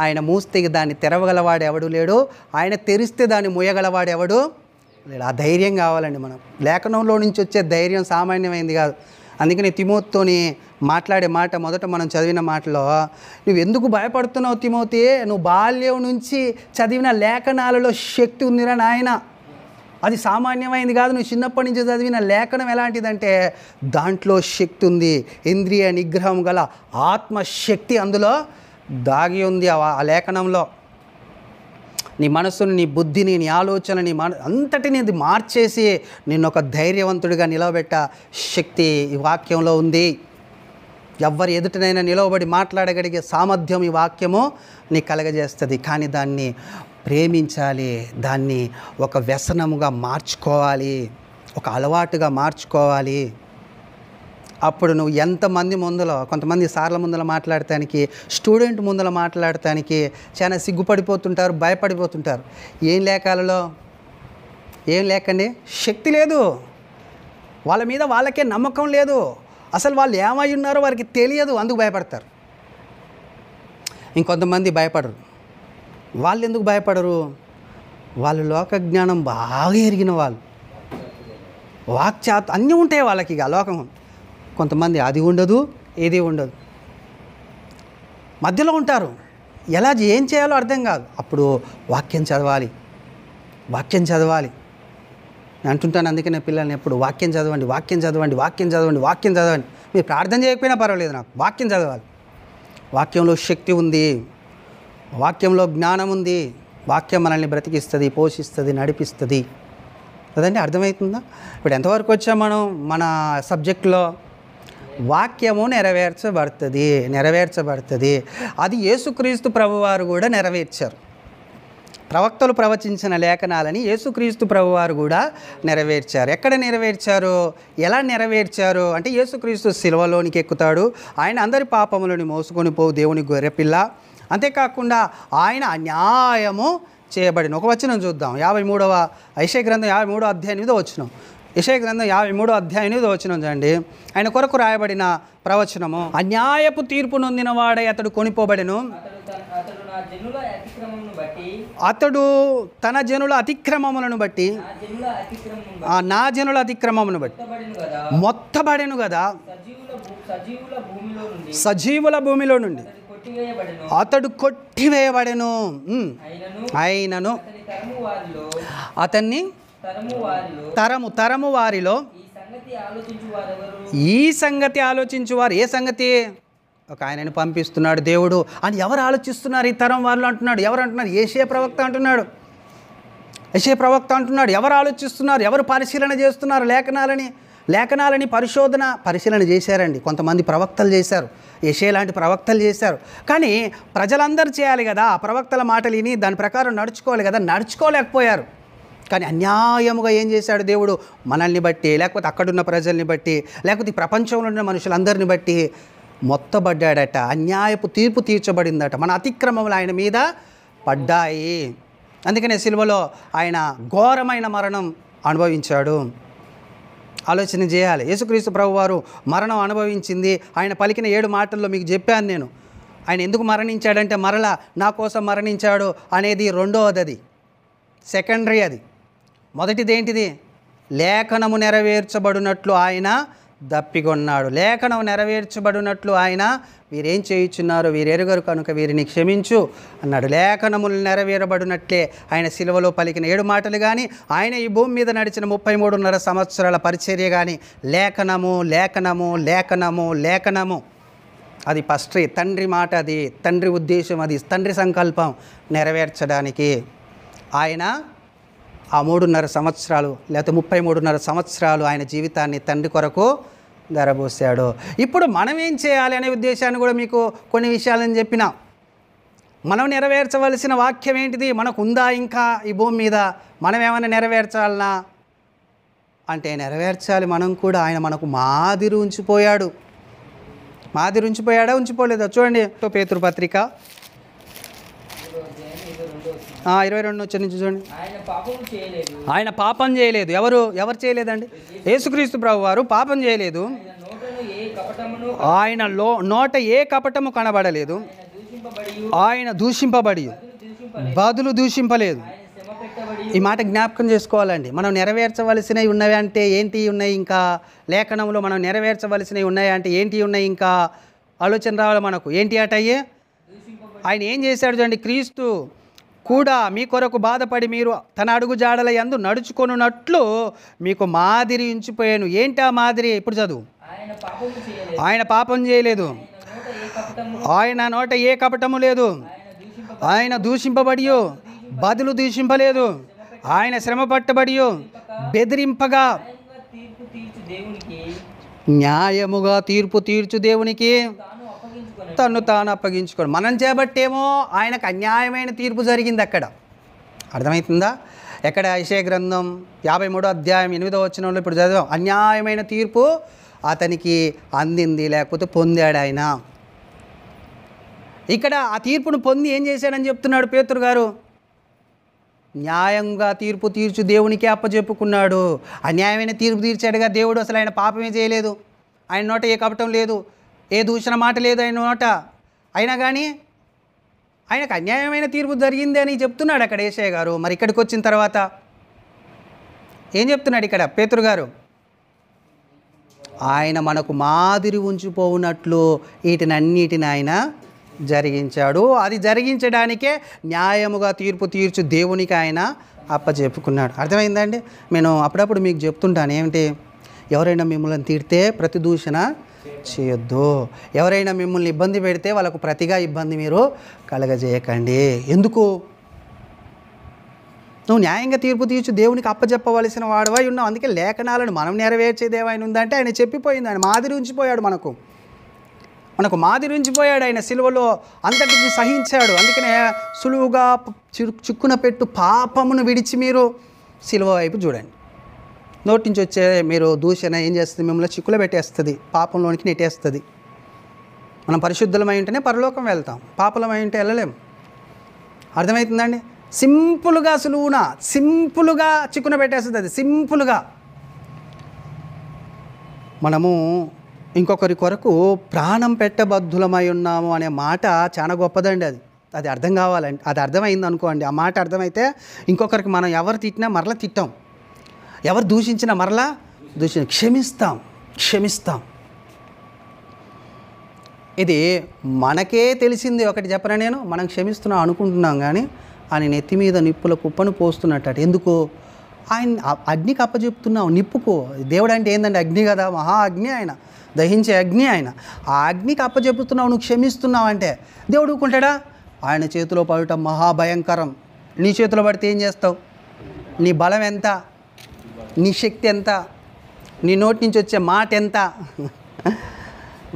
ఆయన మూస్తే దాన్ని తెరవగలవాడు ఎవడు లేడు, ఆయన తెరిస్తే దాన్ని మూయగలవాడు ఎవడు లేడు. ఆ ధైర్యం కావాలండి మనం. లేఖనంలో నుంచి వచ్చే ధైర్యం సామాన్యమైంది కాదు. అందుకని తిమోతితోని మాట్లాడే మాట మొదట మనం చదివిన మాటలో, నువ్వు ఎందుకు భయపడుతున్నావు తిమోతి? నువ్వు బాల్యం నుంచి చదివిన లేఖనాలలో శక్తి ఉందిరా నాయన. అది సామాన్యమైంది కాదు. నువ్వు చిన్నప్పటి నుంచి చదివిన లేఖనం ఎలాంటిదంటే దాంట్లో శక్తి ఉంది. ఇంద్రియ నిగ్రహం గల ఆత్మశక్తి అందులో దాగి ఉంది. ఆ లేఖనంలో నీ మనసుని, నీ బుద్ధిని, నీ ఆలోచన, నీ అంతటిని అది మార్చేసి నిన్ను ఒక ధైర్యవంతుడిగా నిలవబెట్ట శక్తి ఈ వాక్యంలో ఉంది. ఎవరి ఎదుటనైనా నిలవబడి మాట్లాడగలిగే సామర్థ్యం ఈ వాక్యము నీకు కలగజేస్తుంది. కానీ దాన్ని ప్రేమించాలి, దాన్ని ఒక వ్యసనముగా మార్చుకోవాలి, ఒక అలవాటుగా మార్చుకోవాలి. అప్పుడు నువ్వు ఎంతమంది ముందలో, కొంతమంది సార్ల ముందర మాట్లాడటానికి, స్టూడెంట్ ముందర మాట్లాడటానికి చాలా సిగ్గుపడిపోతుంటారు, భయపడిపోతుంటారు. ఏం లేఖలలో ఏం లేకండి, శక్తి లేదు వాళ్ళ మీద, వాళ్ళకే నమ్మకం లేదు. అసలు వాళ్ళు ఏమై ఉన్నారో వారికి తెలియదు, అందుకు భయపడతారు. ఇంకొంతమంది భయపడరు. వాళ్ళు ఎందుకు భయపడరు? వాళ్ళు లోకజ్ఞానం బాగా ఎరిగిన వాళ్ళు, వాక్చాత్ అన్నీ ఉంటాయి వాళ్ళకి. ఇక లోకం కొంతమంది అది ఉండదు, ఏది ఉండదు, మధ్యలో ఉంటారు. ఎలా ఏం చేయాలో అర్థం కాదు. అప్పుడు వాక్యం చదవాలి, వాక్యం చదవాలి. నేను అంటుంటాను అందుకే నేను పిల్లల్ని ఎప్పుడు వాక్యం చదవండి, వాక్యం చదవండి, వాక్యం చదవండి, వాక్యం చదవండి. మీరు ప్రార్థన చేయకపోయినా పర్వాలేదు, నాకు వాక్యం చదవాలి. వాక్యంలో శక్తి ఉంది, వాక్యంలో జ్ఞానం ఉంది. వాక్యం మనల్ని బ్రతికిస్తుంది, పోషిస్తుంది, నడిపిస్తుంది కదండి. అర్థమవుతుందా? ఇప్పుడు ఎంతవరకు వచ్చాం మనం మన సబ్జెక్టులో? వాక్యము నెరవేర్చబడుతుంది. అది యేసుక్రీస్తు ప్రభువారు కూడా నెరవేర్చారు. ప్రవక్తలు ప్రవచించిన లేఖనాలని యేసుక్రీస్తు ప్రభువారు కూడా నెరవేర్చారు. ఎక్కడ నెరవేర్చారు? ఎలా నెరవేర్చారు అంటే, యేసుక్రీస్తు సిలువలోనికి ఎక్కుతాడు, ఆయన అందరి పాపములను మోసుకొని పోవు దేవుని గొర్రెపిల్ల. అంతేకాకుండా ఆయన అన్యాయము చేయబడిన ఒక వచనం చూద్దాం. 53వ యెషయా గ్రంథం 53వ అధ్యాయం 8వ వచనం. యెషయా గ్రంథం 53వ అధ్యాయం 8వ వచనం చూడండి. ఆయన కొరకు రాయబడిన ప్రవచనము. అన్యాయపు తీర్పు నొందిన వాడై అతడు కొనిపోబడెను, అతడు తన జనుల అతిక్రమములను బట్టి నా జనుల అతిక్రమమును బట్టి మొత్తబడెను కదా, సజీవుల భూమిలో నుండి అతడు కొట్టివేయబడెను. అయినను అతన్ని తరము వారిలో ఈ సంగతి ఆలోచించువారు. ఏ సంగతి? ఒక ఆయనని పంపిస్తున్నాడు దేవుడు అని ఎవరు ఆలోచిస్తున్నారు? ఈ తరం వాళ్ళు అంటున్నాడు. ఎవరు అంటున్నారు? యెషయా ప్రవక్త అంటున్నాడు. యెషయా ప్రవక్త అంటున్నాడు. ఎవరు ఆలోచిస్తున్నారు? ఎవరు పరిశీలన చేస్తున్నారు? లేఖనాలని పరిశీలన చేశారండి. కొంతమంది ప్రవక్తలు చేశారు, యెషయా లాంటి ప్రవక్తలు చేశారు. కానీ ప్రజలందరూ చేయాలి కదా, ఆ ప్రవక్తల మాటలు విని దాని ప్రకారం నడుచుకోవాలి కదా, నడుచుకోలేకపోయారు. కానీ అన్యాయముగా ఏం చేశాడు దేవుడు? మనల్ని బట్టి, లేకపోతే అక్కడున్న ప్రజల్ని బట్టి, లేకపోతే ఈ ప్రపంచంలో ఉన్న మనుషులందరిని బట్టి మొత్తబడ్డాడట. అన్యాయపు తీర్పు తీర్చబడిందట. మన అతిక్రమములు ఆయన మీద పడ్డాయి. అందుకనే సిలువలో ఆయన ఘోరమైన మరణం అనుభవించాడు. ఆలోచన చేయాలి. యేసుక్రీస్తు ప్రభువారు మరణం అనుభవించింది. ఆయన పలికిన 7 మాటల్లో మీకు చెప్పాను నేను. ఆయన ఎందుకు మరణించాడంటే, మరలా నా కోసం మరణించాడు అనేది రెండవది, అది సెకండరీ. అది మొదటిది ఏంటిది? లేఖనము నెరవేర్చబడినట్లు ఆయన దప్పికొన్నాడు. లేఖనం నెరవేర్చబడినట్లు ఆయన వీరేం చేయుచున్నారు వీరెరుగరు కనుక వీరిని క్షమించు అన్నాడు. లేఖనములు నెరవేరబడినట్లే ఆయన సిలువలో పలికిన 7 మాటలు కానీ, ఆయన ఈ భూమి మీద నడిచిన 33.5 సంవత్సరాల పరిచర్య కానీ లేఖనము లేఖనము లేఖనము లేఖనము. అది ఫస్ట్ తండ్రి మాట, అది తండ్రి ఉద్దేశం, అది తండ్రి సంకల్పం నెరవేర్చడానికి ఆయన ఆ 3.5 సంవత్సరాలు లేకపోతే 33.5 సంవత్సరాలు ఆయన జీవితాన్ని తండ్రి కొరకు ధరబోసాడు. ఇప్పుడు మనం ఏం చేయాలి అనే ఉద్దేశాన్ని కూడా మీకు కొన్ని విషయాలని చెప్పిన. మనం నెరవేర్చవలసిన వాక్యం ఏంటిది? మనకు ఉందా ఇంకా ఈ భూమి మీద? మనం ఏమైనా నెరవేర్చాలనా అంటే నెరవేర్చాలి మనం కూడా. ఆయన మనకు మాదిరి ఉంచిపోయాడు. మాదిరి ఉంచిపోయాడా, ఉంచిపోలేదా? చూడండి పేతురు పత్రిక 22 వచ్చి నుంచి చూడండి. ఆయన పాపం చేయలేదు. ఎవరు చేయలేదండి? యేసుక్రీస్తు ప్రభువారు పాపం చేయలేదు. ఆయన నోట ఏ కపటము కనబడలేదు. ఆయన దూషింపబడి బదులు దూషింపలేదు. ఈ మాట జ్ఞాపకం చేసుకోవాలండి. మనం నెరవేర్చవలసినవి ఉన్నవి అంటే ఏంటి ఉన్నాయి? ఇంకా లేఖనంలో మనం నెరవేర్చవలసినవి ఉన్నాయి అంటే ఏంటి ఉన్నాయి? ఇంకా ఆలోచన రావాలి మనకు. ఏంటి అటయ్యే? ఆయన ఏం చేశాడు చూడండి. క్రీస్తు కూడా మీ కొరకు బాధపడి మీరు తన అడుగు జాడల యందు నడుచుకొనున్నట్లు మీకు మాదిరి ఉంచిపోయాను. ఏంటి ఆ మాదిరి? ఇప్పుడు చదువు. ఆయన పాపం చేయలేదు. ఆయన నోట ఏ కపటము లేదు. ఆయన దూషింపబడి బదులు దూషింపలేదు. ఆయన శ్రమ పట్టబడి బెదిరింపగా న్యాయముగా తీర్పు తీర్చు దేవునికి తను తాను అప్పగించుకోడు. మనం చేపట్టేమో ఆయనకు అన్యాయమైన తీర్పు జరిగింది అక్కడ. అర్థమవుతుందా? ఎక్కడ? యెషయా గ్రంథం 53వ అధ్యాయం 8వ వచనంలో ఇప్పుడు చదివాం. అన్యాయమైన తీర్పు అతనికి అందింది, లేకపోతే పొందాడు ఆయన. ఇక్కడ ఆ తీర్పును పొంది ఏం చేశాడని చెప్తున్నాడు పేతురు గారు? న్యాయంగా తీర్పు తీర్చు దేవునికి అప్పచెప్పుకున్నాడు. అన్యాయమైన తీర్పు తీర్చాడుగా దేవుడు. అసలు ఆయన పాపమే చేయలేదు. ఆయన నోట ఏ కపటం లేదు, ఏ దూషణ మాట లేదు ఆయన నోట. అయినా కానీ ఆయనకు అన్యాయమైన తీర్పు జరిగింది అని చెప్తున్నాడు అక్కడ యేషయా గారు. మరి ఇక్కడికి వచ్చిన తర్వాత ఏం చెప్తున్నాడు ఇక్కడ పేతురు గారు? ఆయన మనకు మాదిరి ఉంచిపోవునట్లు వీటినన్నిటిని ఆయన జరిగించాడు. అది జరిగించడానికే న్యాయముగా తీర్పు తీర్చు దేవునికి ఆయన అప్పచెప్పుకున్నాడు. అర్థమైందండి? నేను అప్పుడప్పుడు మీకు చెప్తుంటాను ఏమిటి? ఎవరైనా మిమ్మల్ని తిడితే ప్రతి దూషణ చేయొద్దు. ఎవరైనా మిమ్మల్ని ఇబ్బంది పెడితే వాళ్ళకు ప్రతిగా ఇబ్బంది మీరు కలగజేయకండి. ఎందుకు? నువ్వు న్యాయంగా తీర్పు తీర్చు దేవునికి అప్పచెప్పవలసిన వాడవై ఉన్నావు. అందుకే లేఖనాలను మనం నెరవేర్చేది ఏమైనా ఉందంటే ఆయన చెప్పిపోయింది. ఆయన మాదిరి ఉంచిపోయాడు, మనకు మాదిరి ఉంచిపోయాడు. ఆయన సిలువలో అంతటిని సహించాడు. అందుకనే సులువుగా చిక్కున పెట్టు పాపమును విడిచి మీరు సిలువ వైపు చూడండి. నోటి నుంచి వచ్చే మీరు దూషణ ఏం చేస్తుంది? మిమ్మల్ని చిక్కులో పెట్టేస్తుంది, పాపంలోనికి నెట్టేస్తుంది. మనం పరిశుద్ధులమై ఉంటేనే పరలోకం వెళ్తాం, పాపలమై ఉంటే వెళ్ళలేం. అర్థమవుతుందండి? సింపుల్గా చిక్కున పెట్టేస్తుంది అది. సింపుల్గా మనము ఇంకొకరి కొరకు ప్రాణం పెట్టబద్ధులమై ఉన్నాము అనే మాట చాలా గొప్పదండి. అది అర్థం కావాలండి. అది అర్థమైంది అనుకోండి, ఆ మాట అర్థమైతే ఇంకొకరికి మనం ఎవరు తిట్టినా మరలా తిట్టాం, ఎవరు దూషించినా మరలా క్షమిస్తాం. ఇది మనకే తెలిసింది. ఒకటి చెప్పరా, నేను మనం క్షమిస్తున్నాం అనుకుంటున్నాం కానీ ఆయన నెత్తి మీద నిప్పుల కుప్పను పోస్తున్నట్టు. ఎందుకు? ఆయన అగ్నికి అప్పచెప్తున్నావు. నిప్పుకు దేవుడు అంటే ఏంటంటే అగ్ని కదా, మహా అగ్ని, ఆయన దహించే అగ్ని. ఆయన ఆ అగ్నికి అప్పచెప్పుతున్నావు, నువ్వు క్షమిస్తున్నావు అంటే దేవుడు ఊరుకుంటాడా? ఆయన చేతిలో పడటం మహాభయంకరం. నీ చేతిలో పడితే ఏం చేస్తావు? నీ బలం ఎంత? నీ శక్తి ఎంత? నీ నోటి నుంచి వచ్చే మాట ఎంత?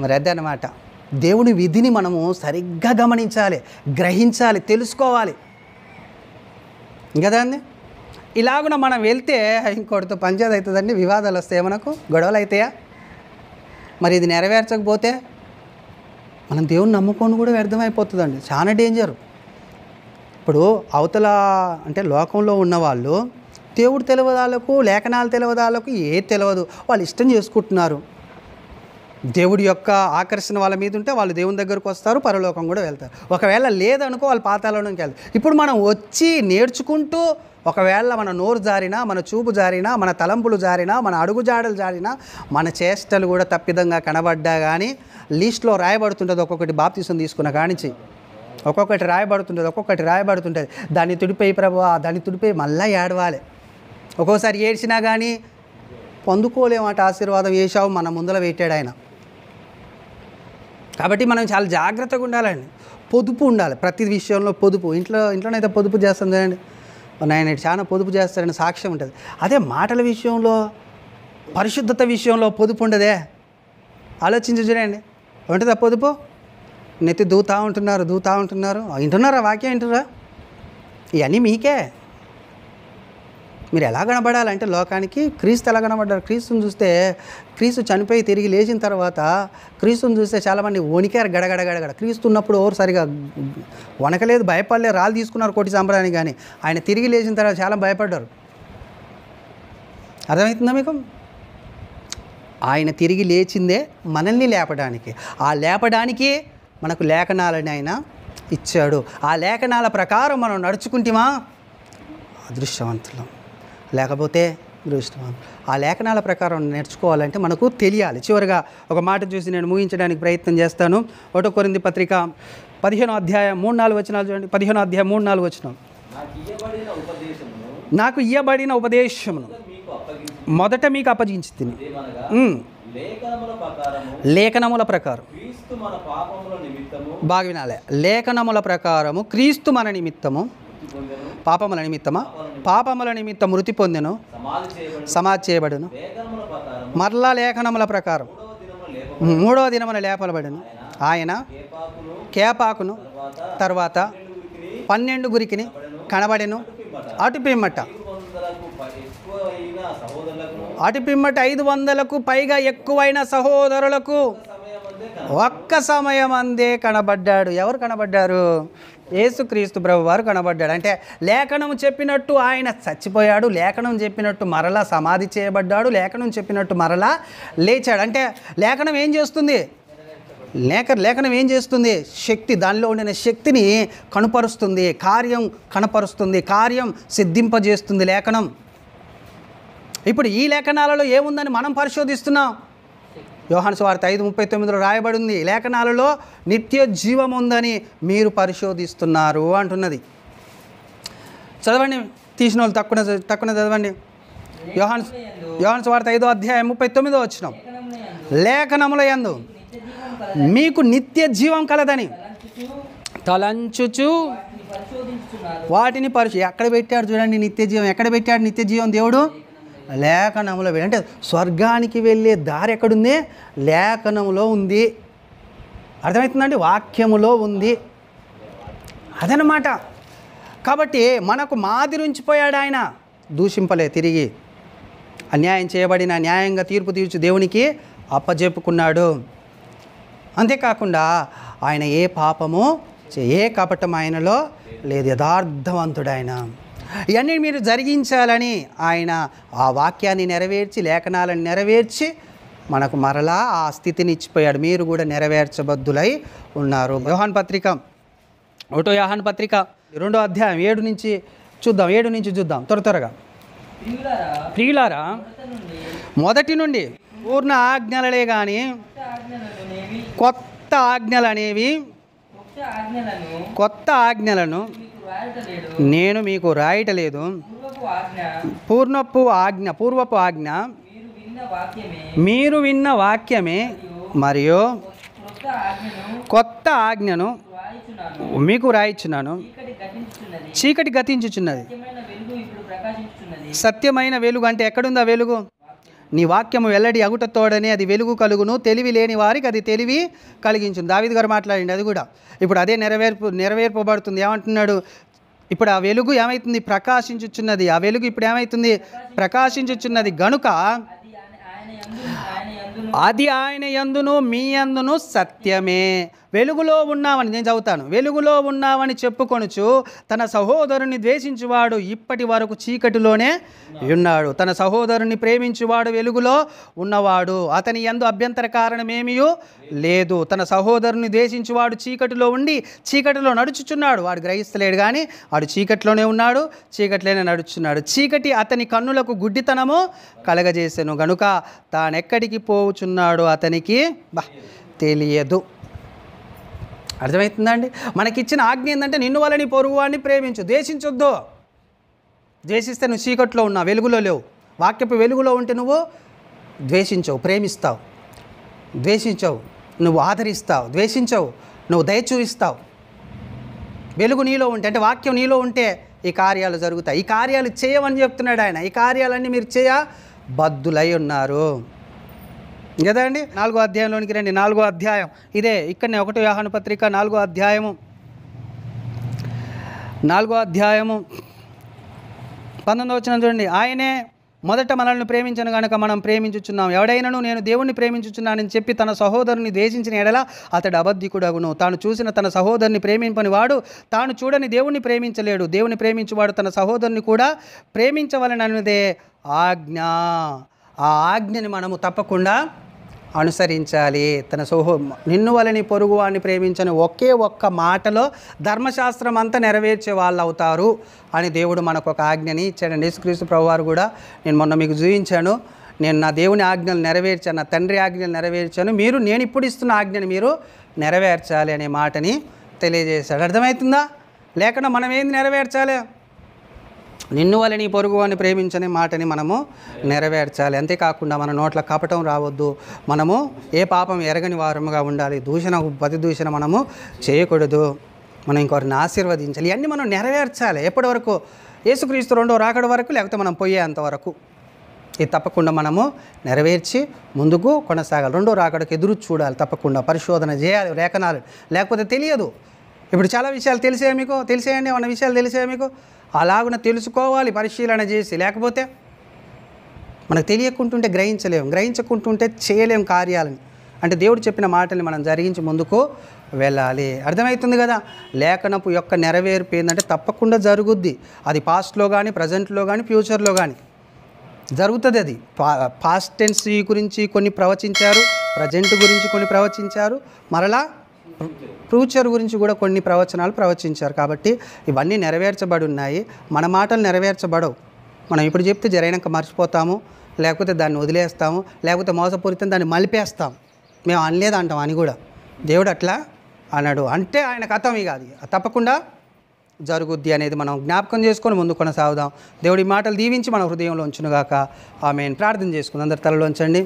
మరి అదే అన్నమాట. దేవుని విధిని మనము సరిగ్గా గమనించాలి, గ్రహించాలి, తెలుసుకోవాలి కదా అండి. ఇలాగున మనం వెళ్తే ఇంకోటితో పంచాయతీ అవుతుందండి, వివాదాలు వస్తాయి, మనకు గొడవలు అవుతాయా? మరి ఇది నెరవేర్చకపోతే మనం దేవుని నమ్ముకొని కూడా వ్యర్థమైపోతుందండి. చాలా డేంజర్. ఇప్పుడు అవతల అంటే లోకంలో ఉన్నవాళ్ళు దేవుడు తెలియదాలకు, లేఖనాలు తెలియదాలకు తెలియదు, వాళ్ళు ఇష్టం చేసుకుంటున్నారు. దేవుడి యొక్క ఆకర్షణ వాళ్ళ మీద ఉంటే వాళ్ళు దేవుని దగ్గరకు వస్తారు, పరలోకం కూడా వెళ్తారు. ఒకవేళ లేదనుకో వాళ్ళు పాతాళంలోకి వెళ్తారు. ఇప్పుడు మనం వచ్చి నేర్చుకుంటూ ఒకవేళ మన నోరు జారినా, మన చూపు జారినా, మన తలంపులు జారినా, మన అడుగు జాడలు జారినా, మన చేష్టలు కూడా తప్పిదంగా కనబడ్డా కానీ లిస్ట్లో రాయబడుతుంటుంది. ఒక్కొక్కటి బాప్తిసం తీసుకున్న కానించి ఒక్కొక్కటి రాయబడుతుంటుంది. దాన్ని తుడిపోయి ప్రభువా, దాన్ని తుడిపోయి మళ్ళీ ఏడవాలి. ఒక్కోసారి ఏడ్చినా కానీ పొందుకోలేమాట ఆశీర్వాదం. ఏశావు మన ముందర పెట్టాడు ఆయన. కాబట్టి మనం చాలా జాగ్రత్తగా ఉండాలండి. పొదుపు ఉండాలి ప్రతి విషయంలో. పొదుపు ఇంట్లోనైతే పొదుపు చేస్తాం కదండి, ఆయన చాలా పొదుపు చేస్తారని సాక్ష్యం ఉంటుంది. అదే మాటల విషయంలో, పరిశుద్ధత విషయంలో పొదుపు ఉండదే. ఆలోచించి చూడండి, ఉంటుందా పొదుపు? నెత్తి దూతా ఉంటున్నారు. వింటున్నారా? వాక్యం వింటున్నారా? ఇవన్నీ మీకే. మీరు ఎలా కనబడాలంటే లోకానికి క్రీస్తు ఎలా కనబడ్డారు? క్రీస్తుని చూస్తే, క్రీస్తు చనిపోయి తిరిగి లేచిన తర్వాత క్రీస్తుని చూస్తే చాలామంది వణికారు గడగడ. క్రీస్తు ఉన్నప్పుడు ఎవరు సరిగా వణకలేదు, భయపడలేదు, రాళ్ళు తీసుకున్నారు కోటి సంబరానికి. కానీ ఆయన తిరిగి లేచిన తర్వాత చాలా భయపడ్డారు. అర్థమవుతుందా మీకు? ఆయన తిరిగి లేచిందే మనల్ని లేపడానికి. ఆ లేపడానికి మనకు లేఖనాలని ఆయన ఇచ్చాడు. ఆ లేఖనాల ప్రకారం మనం నడుచుకుంటామా అదృష్టవంతులం, లేకపోతే దృష్టవంతులం. ఆ లేఖనాల ప్రకారం నేర్చుకోవాలంటే మనకు తెలియాలి. చివరిగా ఒక మాట చూసి నేను ముగించడానికి ప్రయత్నం చేస్తాను. 1 కొరింథీ పత్రిక 15వ అధ్యాయం 3-4 వచనాలు చూడండి. 15వ అధ్యాయం 3-4 వచనం. నాకు ఇయ్యబడిన ఉపదేశమును మొదట మీకు అప్పగించితిని, లేఖనముల ప్రకారం. బాగా వినాలి. లేఖనముల ప్రకారము క్రీస్తు మన నిమిత్తము పాపముల నిమిత్తం మృతి పొందెను, సమాధి చేయబడును, మరలా లేఖనముల ప్రకారం 3వ దినమున లేపబడెను. ఆయన కేపాకును తర్వాత 12 గురికిని కనబడెను. అటు పిమ్మట 500కు పైగా ఎక్కువైన సహోదరులకు ఒక్క సమయం అందే కనబడ్డాడు. ఎవరు కనబడ్డారు? యేసుక్రీస్తు ప్రభు వారు కనబడ్డాడు. అంటే లేఖనం చెప్పినట్టు ఆయన చచ్చిపోయాడు, లేఖనం చెప్పినట్టు మరలా సమాధి చేయబడ్డాడు, లేఖనం చెప్పినట్టు మరలా లేచాడు. అంటే లేఖనం ఏం చేస్తుంది? లేఖనం ఏం చేస్తుంది? శక్తి, దానిలో ఉండిన శక్తిని కనపరుస్తుంది, కార్యం సిద్ధింపజేస్తుంది లేఖనం. ఇప్పుడు ఈ లేఖనాలలో ఏముందని మనం పరిశోధిస్తున్నాం. యోహాను సువార్త 5:39 రాయబడింది, లేఖనాలలో నిత్య జీవం ఉందని మీరు పరిశోధిస్తున్నారు అంటున్నది. చదవండి, తీసిన వాళ్ళు తక్కువ చదవండి. యోహాను సువార్త 5వ అధ్యాయం 39వ వచనం. లేఖనముల యందు మీకు నిత్య జీవం కలదని తలంచుచు వాటిని ఎక్కడ పెట్టాడు చూడండి నిత్య జీవం. ఎక్కడ పెట్టాడు నిత్య జీవం దేవుడు? లేఖనములో. అంటే స్వర్గానికి వెళ్ళే దారి ఎక్కడుంది? లేఖనములో ఉంది. అర్థమవుతుందండి? వాక్యములో ఉంది. అదనమాట. కాబట్టి మనకు మాదిరి ఉంచిపోయాడు ఆయన. దూషింపలే, తిరిగి అన్యాయం చేయబడిన న్యాయంగా తీర్పు తీర్చు దేవునికి అప్పజెప్పుకున్నాడు. అంతేకాకుండా ఆయన ఏ పాపము ఏ కపటం ఆయనలో లేదు, యథార్థవంతుడు ఆయన. ఇవన్నీ మీరు జరిగించాలని ఆయన ఆ వాక్యాన్ని నెరవేర్చి లేఖనాలను నెరవేర్చి మనకు మరలా ఆ స్థితిని ఇచ్చిపోయాడు. మీరు కూడా నెరవేర్చబద్దులై ఉన్నారు. యోహాను పత్రిక 1 యోహాను పత్రిక 2వ అధ్యాయం 7 నుంచి చూద్దాం త్వరగా. ప్రియులారా, మొదటి నుండి పూర్ణ ఆజ్ఞలలే కానీ కొత్త ఆజ్ఞలను నేను మీకు రాయటలేదు. పూర్వపు ఆజ్ఞ మీరు విన్న వాక్యమే మరియు కొత్త ఆజ్ఞను మీకు రాయిచున్నాను. చీకటి గతించుచున్నది, సత్యమైన వెలుగు. అంటే ఎక్కడుంది ఆ వెలుగు? నీ వాక్యము వెల్లడి అగుటతోడనే అది వెలుగు కలుగును, తెలివి లేని వారికి అది తెలివి కలిగించును. దావీదు గారు మాట్లాడింది అది కూడా. ఇప్పుడు అదే నెరవేర్పబడుతుంది. ఏమంటున్నాడు? ఇప్పుడు ఆ వెలుగు ఏమవుతుంది? ప్రకాశించుచున్నది. ఆ వెలుగు ఇప్పుడు ఏమవుతుంది? ప్రకాశించుచున్నది గనుక అది ఆయన యందును మీ యందును సత్యమే. వెలుగులో ఉన్నామని నేను చదువుతాను. వెలుగులో ఉన్నామని చెప్పుకొనుచు తన సహోదరుని ద్వేషించువాడు ఇప్పటి వరకు చీకటిలోనే ఉన్నాడు. తన సహోదరుని ప్రేమించువాడు వెలుగులో ఉన్నవాడు, అతని యందు అభ్యంతర కారణమేమీ లేదు. తన సహోదరుని ద్వేషించువాడు చీకటిలో ఉండి చీకటిలో నడుచుచున్నాడు. వాడు గ్రహిస్తలేడు కానీ వాడు చీకటిలోనే ఉన్నాడు, చీకటిలోనే నడుచున్నాడు. చీకటి అతని కన్నులకు గుడ్డితనము కలగజేసెను గనుక తానెక్కడికి పోవుచున్నాడో అతనికి తెలియదు. అర్థమవుతుందండి? మనకిచ్చిన ఆజ్ఞ ఏంటంటే నిన్ను వల్ల నీ పొరుగువాడిని ప్రేమించు, ద్వేషించొద్దు. ద్వేషిస్తే నువ్వు చీకట్లో ఉన్నావు, వెలుగులో లేవు. వాక్యపు వెలుగులో ఉంటే నువ్వు ద్వేషించవు, ప్రేమిస్తావు. ద్వేషించవు, నువ్వు ఆదరిస్తావు. ద్వేషించవు, నువ్వు దయ చూపిస్తావు. వెలుగు నీలో ఉంటే, అంటే వాక్యం నీలో ఉంటే ఈ కార్యాలు జరుగుతాయి. ఈ కార్యాలు చేయమని చెప్తున్నాడు ఆయన. ఈ కార్యాలన్నీ మీరు చేయబద్దులై ఉన్నారు కదా అండి. 4వ అధ్యాయంలోనికి రండి. 4వ అధ్యాయం ఇదే ఇక్కడనే 1 యోహాను పత్రిక 4వ అధ్యాయము 19వ వచనం చూడండి. ఆయనే మొదట మనల్ని ప్రేమించను కనుక మనం ప్రేమించుచున్నాం. ఎవడైనాను నేను దేవుణ్ణి ప్రేమించుచున్నానని చెప్పి తన సహోదరుని ద్వేషించిన ఎడల అతడు అబద్ధికుడగును. తాను చూసిన తన సహోదరుని ప్రేమింపని వాడు తాను చూడని దేవుణ్ణి ప్రేమించలేడు. దేవుని ప్రేమించువాడు తన సహోదరుని కూడా ప్రేమించవలనన్నదే ఆజ్ఞ. ఆ ఆజ్ఞని మనము తప్పకుండా అనుసరించాలి. నిన్ను వలని పొరుగువాడిని ప్రేమించని ఒకే ఒక్క మాటలో ధర్మశాస్త్రం అంతా నెరవేర్చే వాళ్ళు అవుతారు అని దేవుడు మనకు ఒక ఆజ్ఞని ఇచ్చాడు. యేసుక్రీస్తు ప్రభువారు కూడా, నేను మొన్న మీకు చూపించాను, నేను నా దేవుని ఆజ్ఞలు నెరవేర్చాను, నా తండ్రి ఆజ్ఞలు నెరవేర్చాను, నేను ఇప్పుడు ఇస్తున్న ఆజ్ఞని మీరు నెరవేర్చాలి అనే మాటని తెలియజేశాడు. అర్థమవుతుందా? లేకుండా మనం ఏంది నెరవేర్చాలి? నిన్ను వల్ల నీ పొరుగువాడిని ప్రేమించనే మాటని మనము నెరవేర్చాలి. అంతేకాకుండా మన నోట్ల కపటం రావద్దు. మనము ఏ పాపం ఎరగని వారముగా ఉండాలి. ప్రతి దూషణ మనము చేయకూడదు. మనం ఇంకొకరిని ఆశీర్వదించాలి. ఇవన్నీ మనం నెరవేర్చాలి. ఎప్పటి వరకు? యేసుక్రీస్తు 2వ రాకడ వరకు, లేకపోతే మనం పోయేంతవరకు. ఇది తప్పకుండా మనము నెరవేర్చి ముందుకు కొనసాగాలి. 2వ రాకడకు ఎదురు చూడాలి. తప్పకుండా పరిశోధన చేయాలి లేఖనాలు, లేకపోతే తెలియదు. ఇప్పుడు చాలా విషయాలు తెలిసేయండి. ఏమన్నా విషయాలు తెలిసాయా మీకు? అలాగున తెలుసుకోవాలి పరిశీలన చేసి. లేకపోతే మనకు తెలియకుంటుంటే గ్రహించకుంటుంటే చేయలేం కార్యాలని. అంటే దేవుడు చెప్పిన మాటల్ని మనం జరిగించి ముందుకు వెళ్ళాలి. అర్థమవుతుంది కదా? లేఖనపు యొక్క నెరవేర్పు ఏంటంటే తప్పకుండా జరుగుద్ది. అది పాస్ట్లో కానీ, ప్రజెంట్లో కానీ, ఫ్యూచర్లో కానీ జరుగుతుంది. అది పాస్ట్ టెన్స్ గురించి కొన్ని ప్రవచించారు, ప్రజెంట్ గురించి కొన్ని ప్రవచించారు, మరలా ఫ్యూచర్ గురించి కూడా కొన్ని ప్రవచనాలు ప్రవచించారు. కాబట్టి ఇవన్నీ నెరవేర్చబడి ఉన్నాయి. మన మాటలు నెరవేర్చబడవు. మనం ఇప్పుడు చెప్తే జరైనాక మర్చిపోతాము, లేకపోతే దాన్ని వదిలేస్తాము, లేకపోతే మోసపూరితం దాన్ని మలిపేస్తాం. మేము అనలేదు అంటాం అని కూడా. దేవుడు అట్లా అన్నాడు అంటే ఆయన కథం ఇక అది తప్పకుండా జరుగుద్ది అనేది మనం జ్ఞాపకం చేసుకొని ముందు కొనసాగుదాం. దేవుడి మాటలు దీవించి మన హృదయంలో ఉంచునుగాక. ఆమేన్. ప్రార్థన చేసుకుందాం. అందరి తలలో ఉంచండి.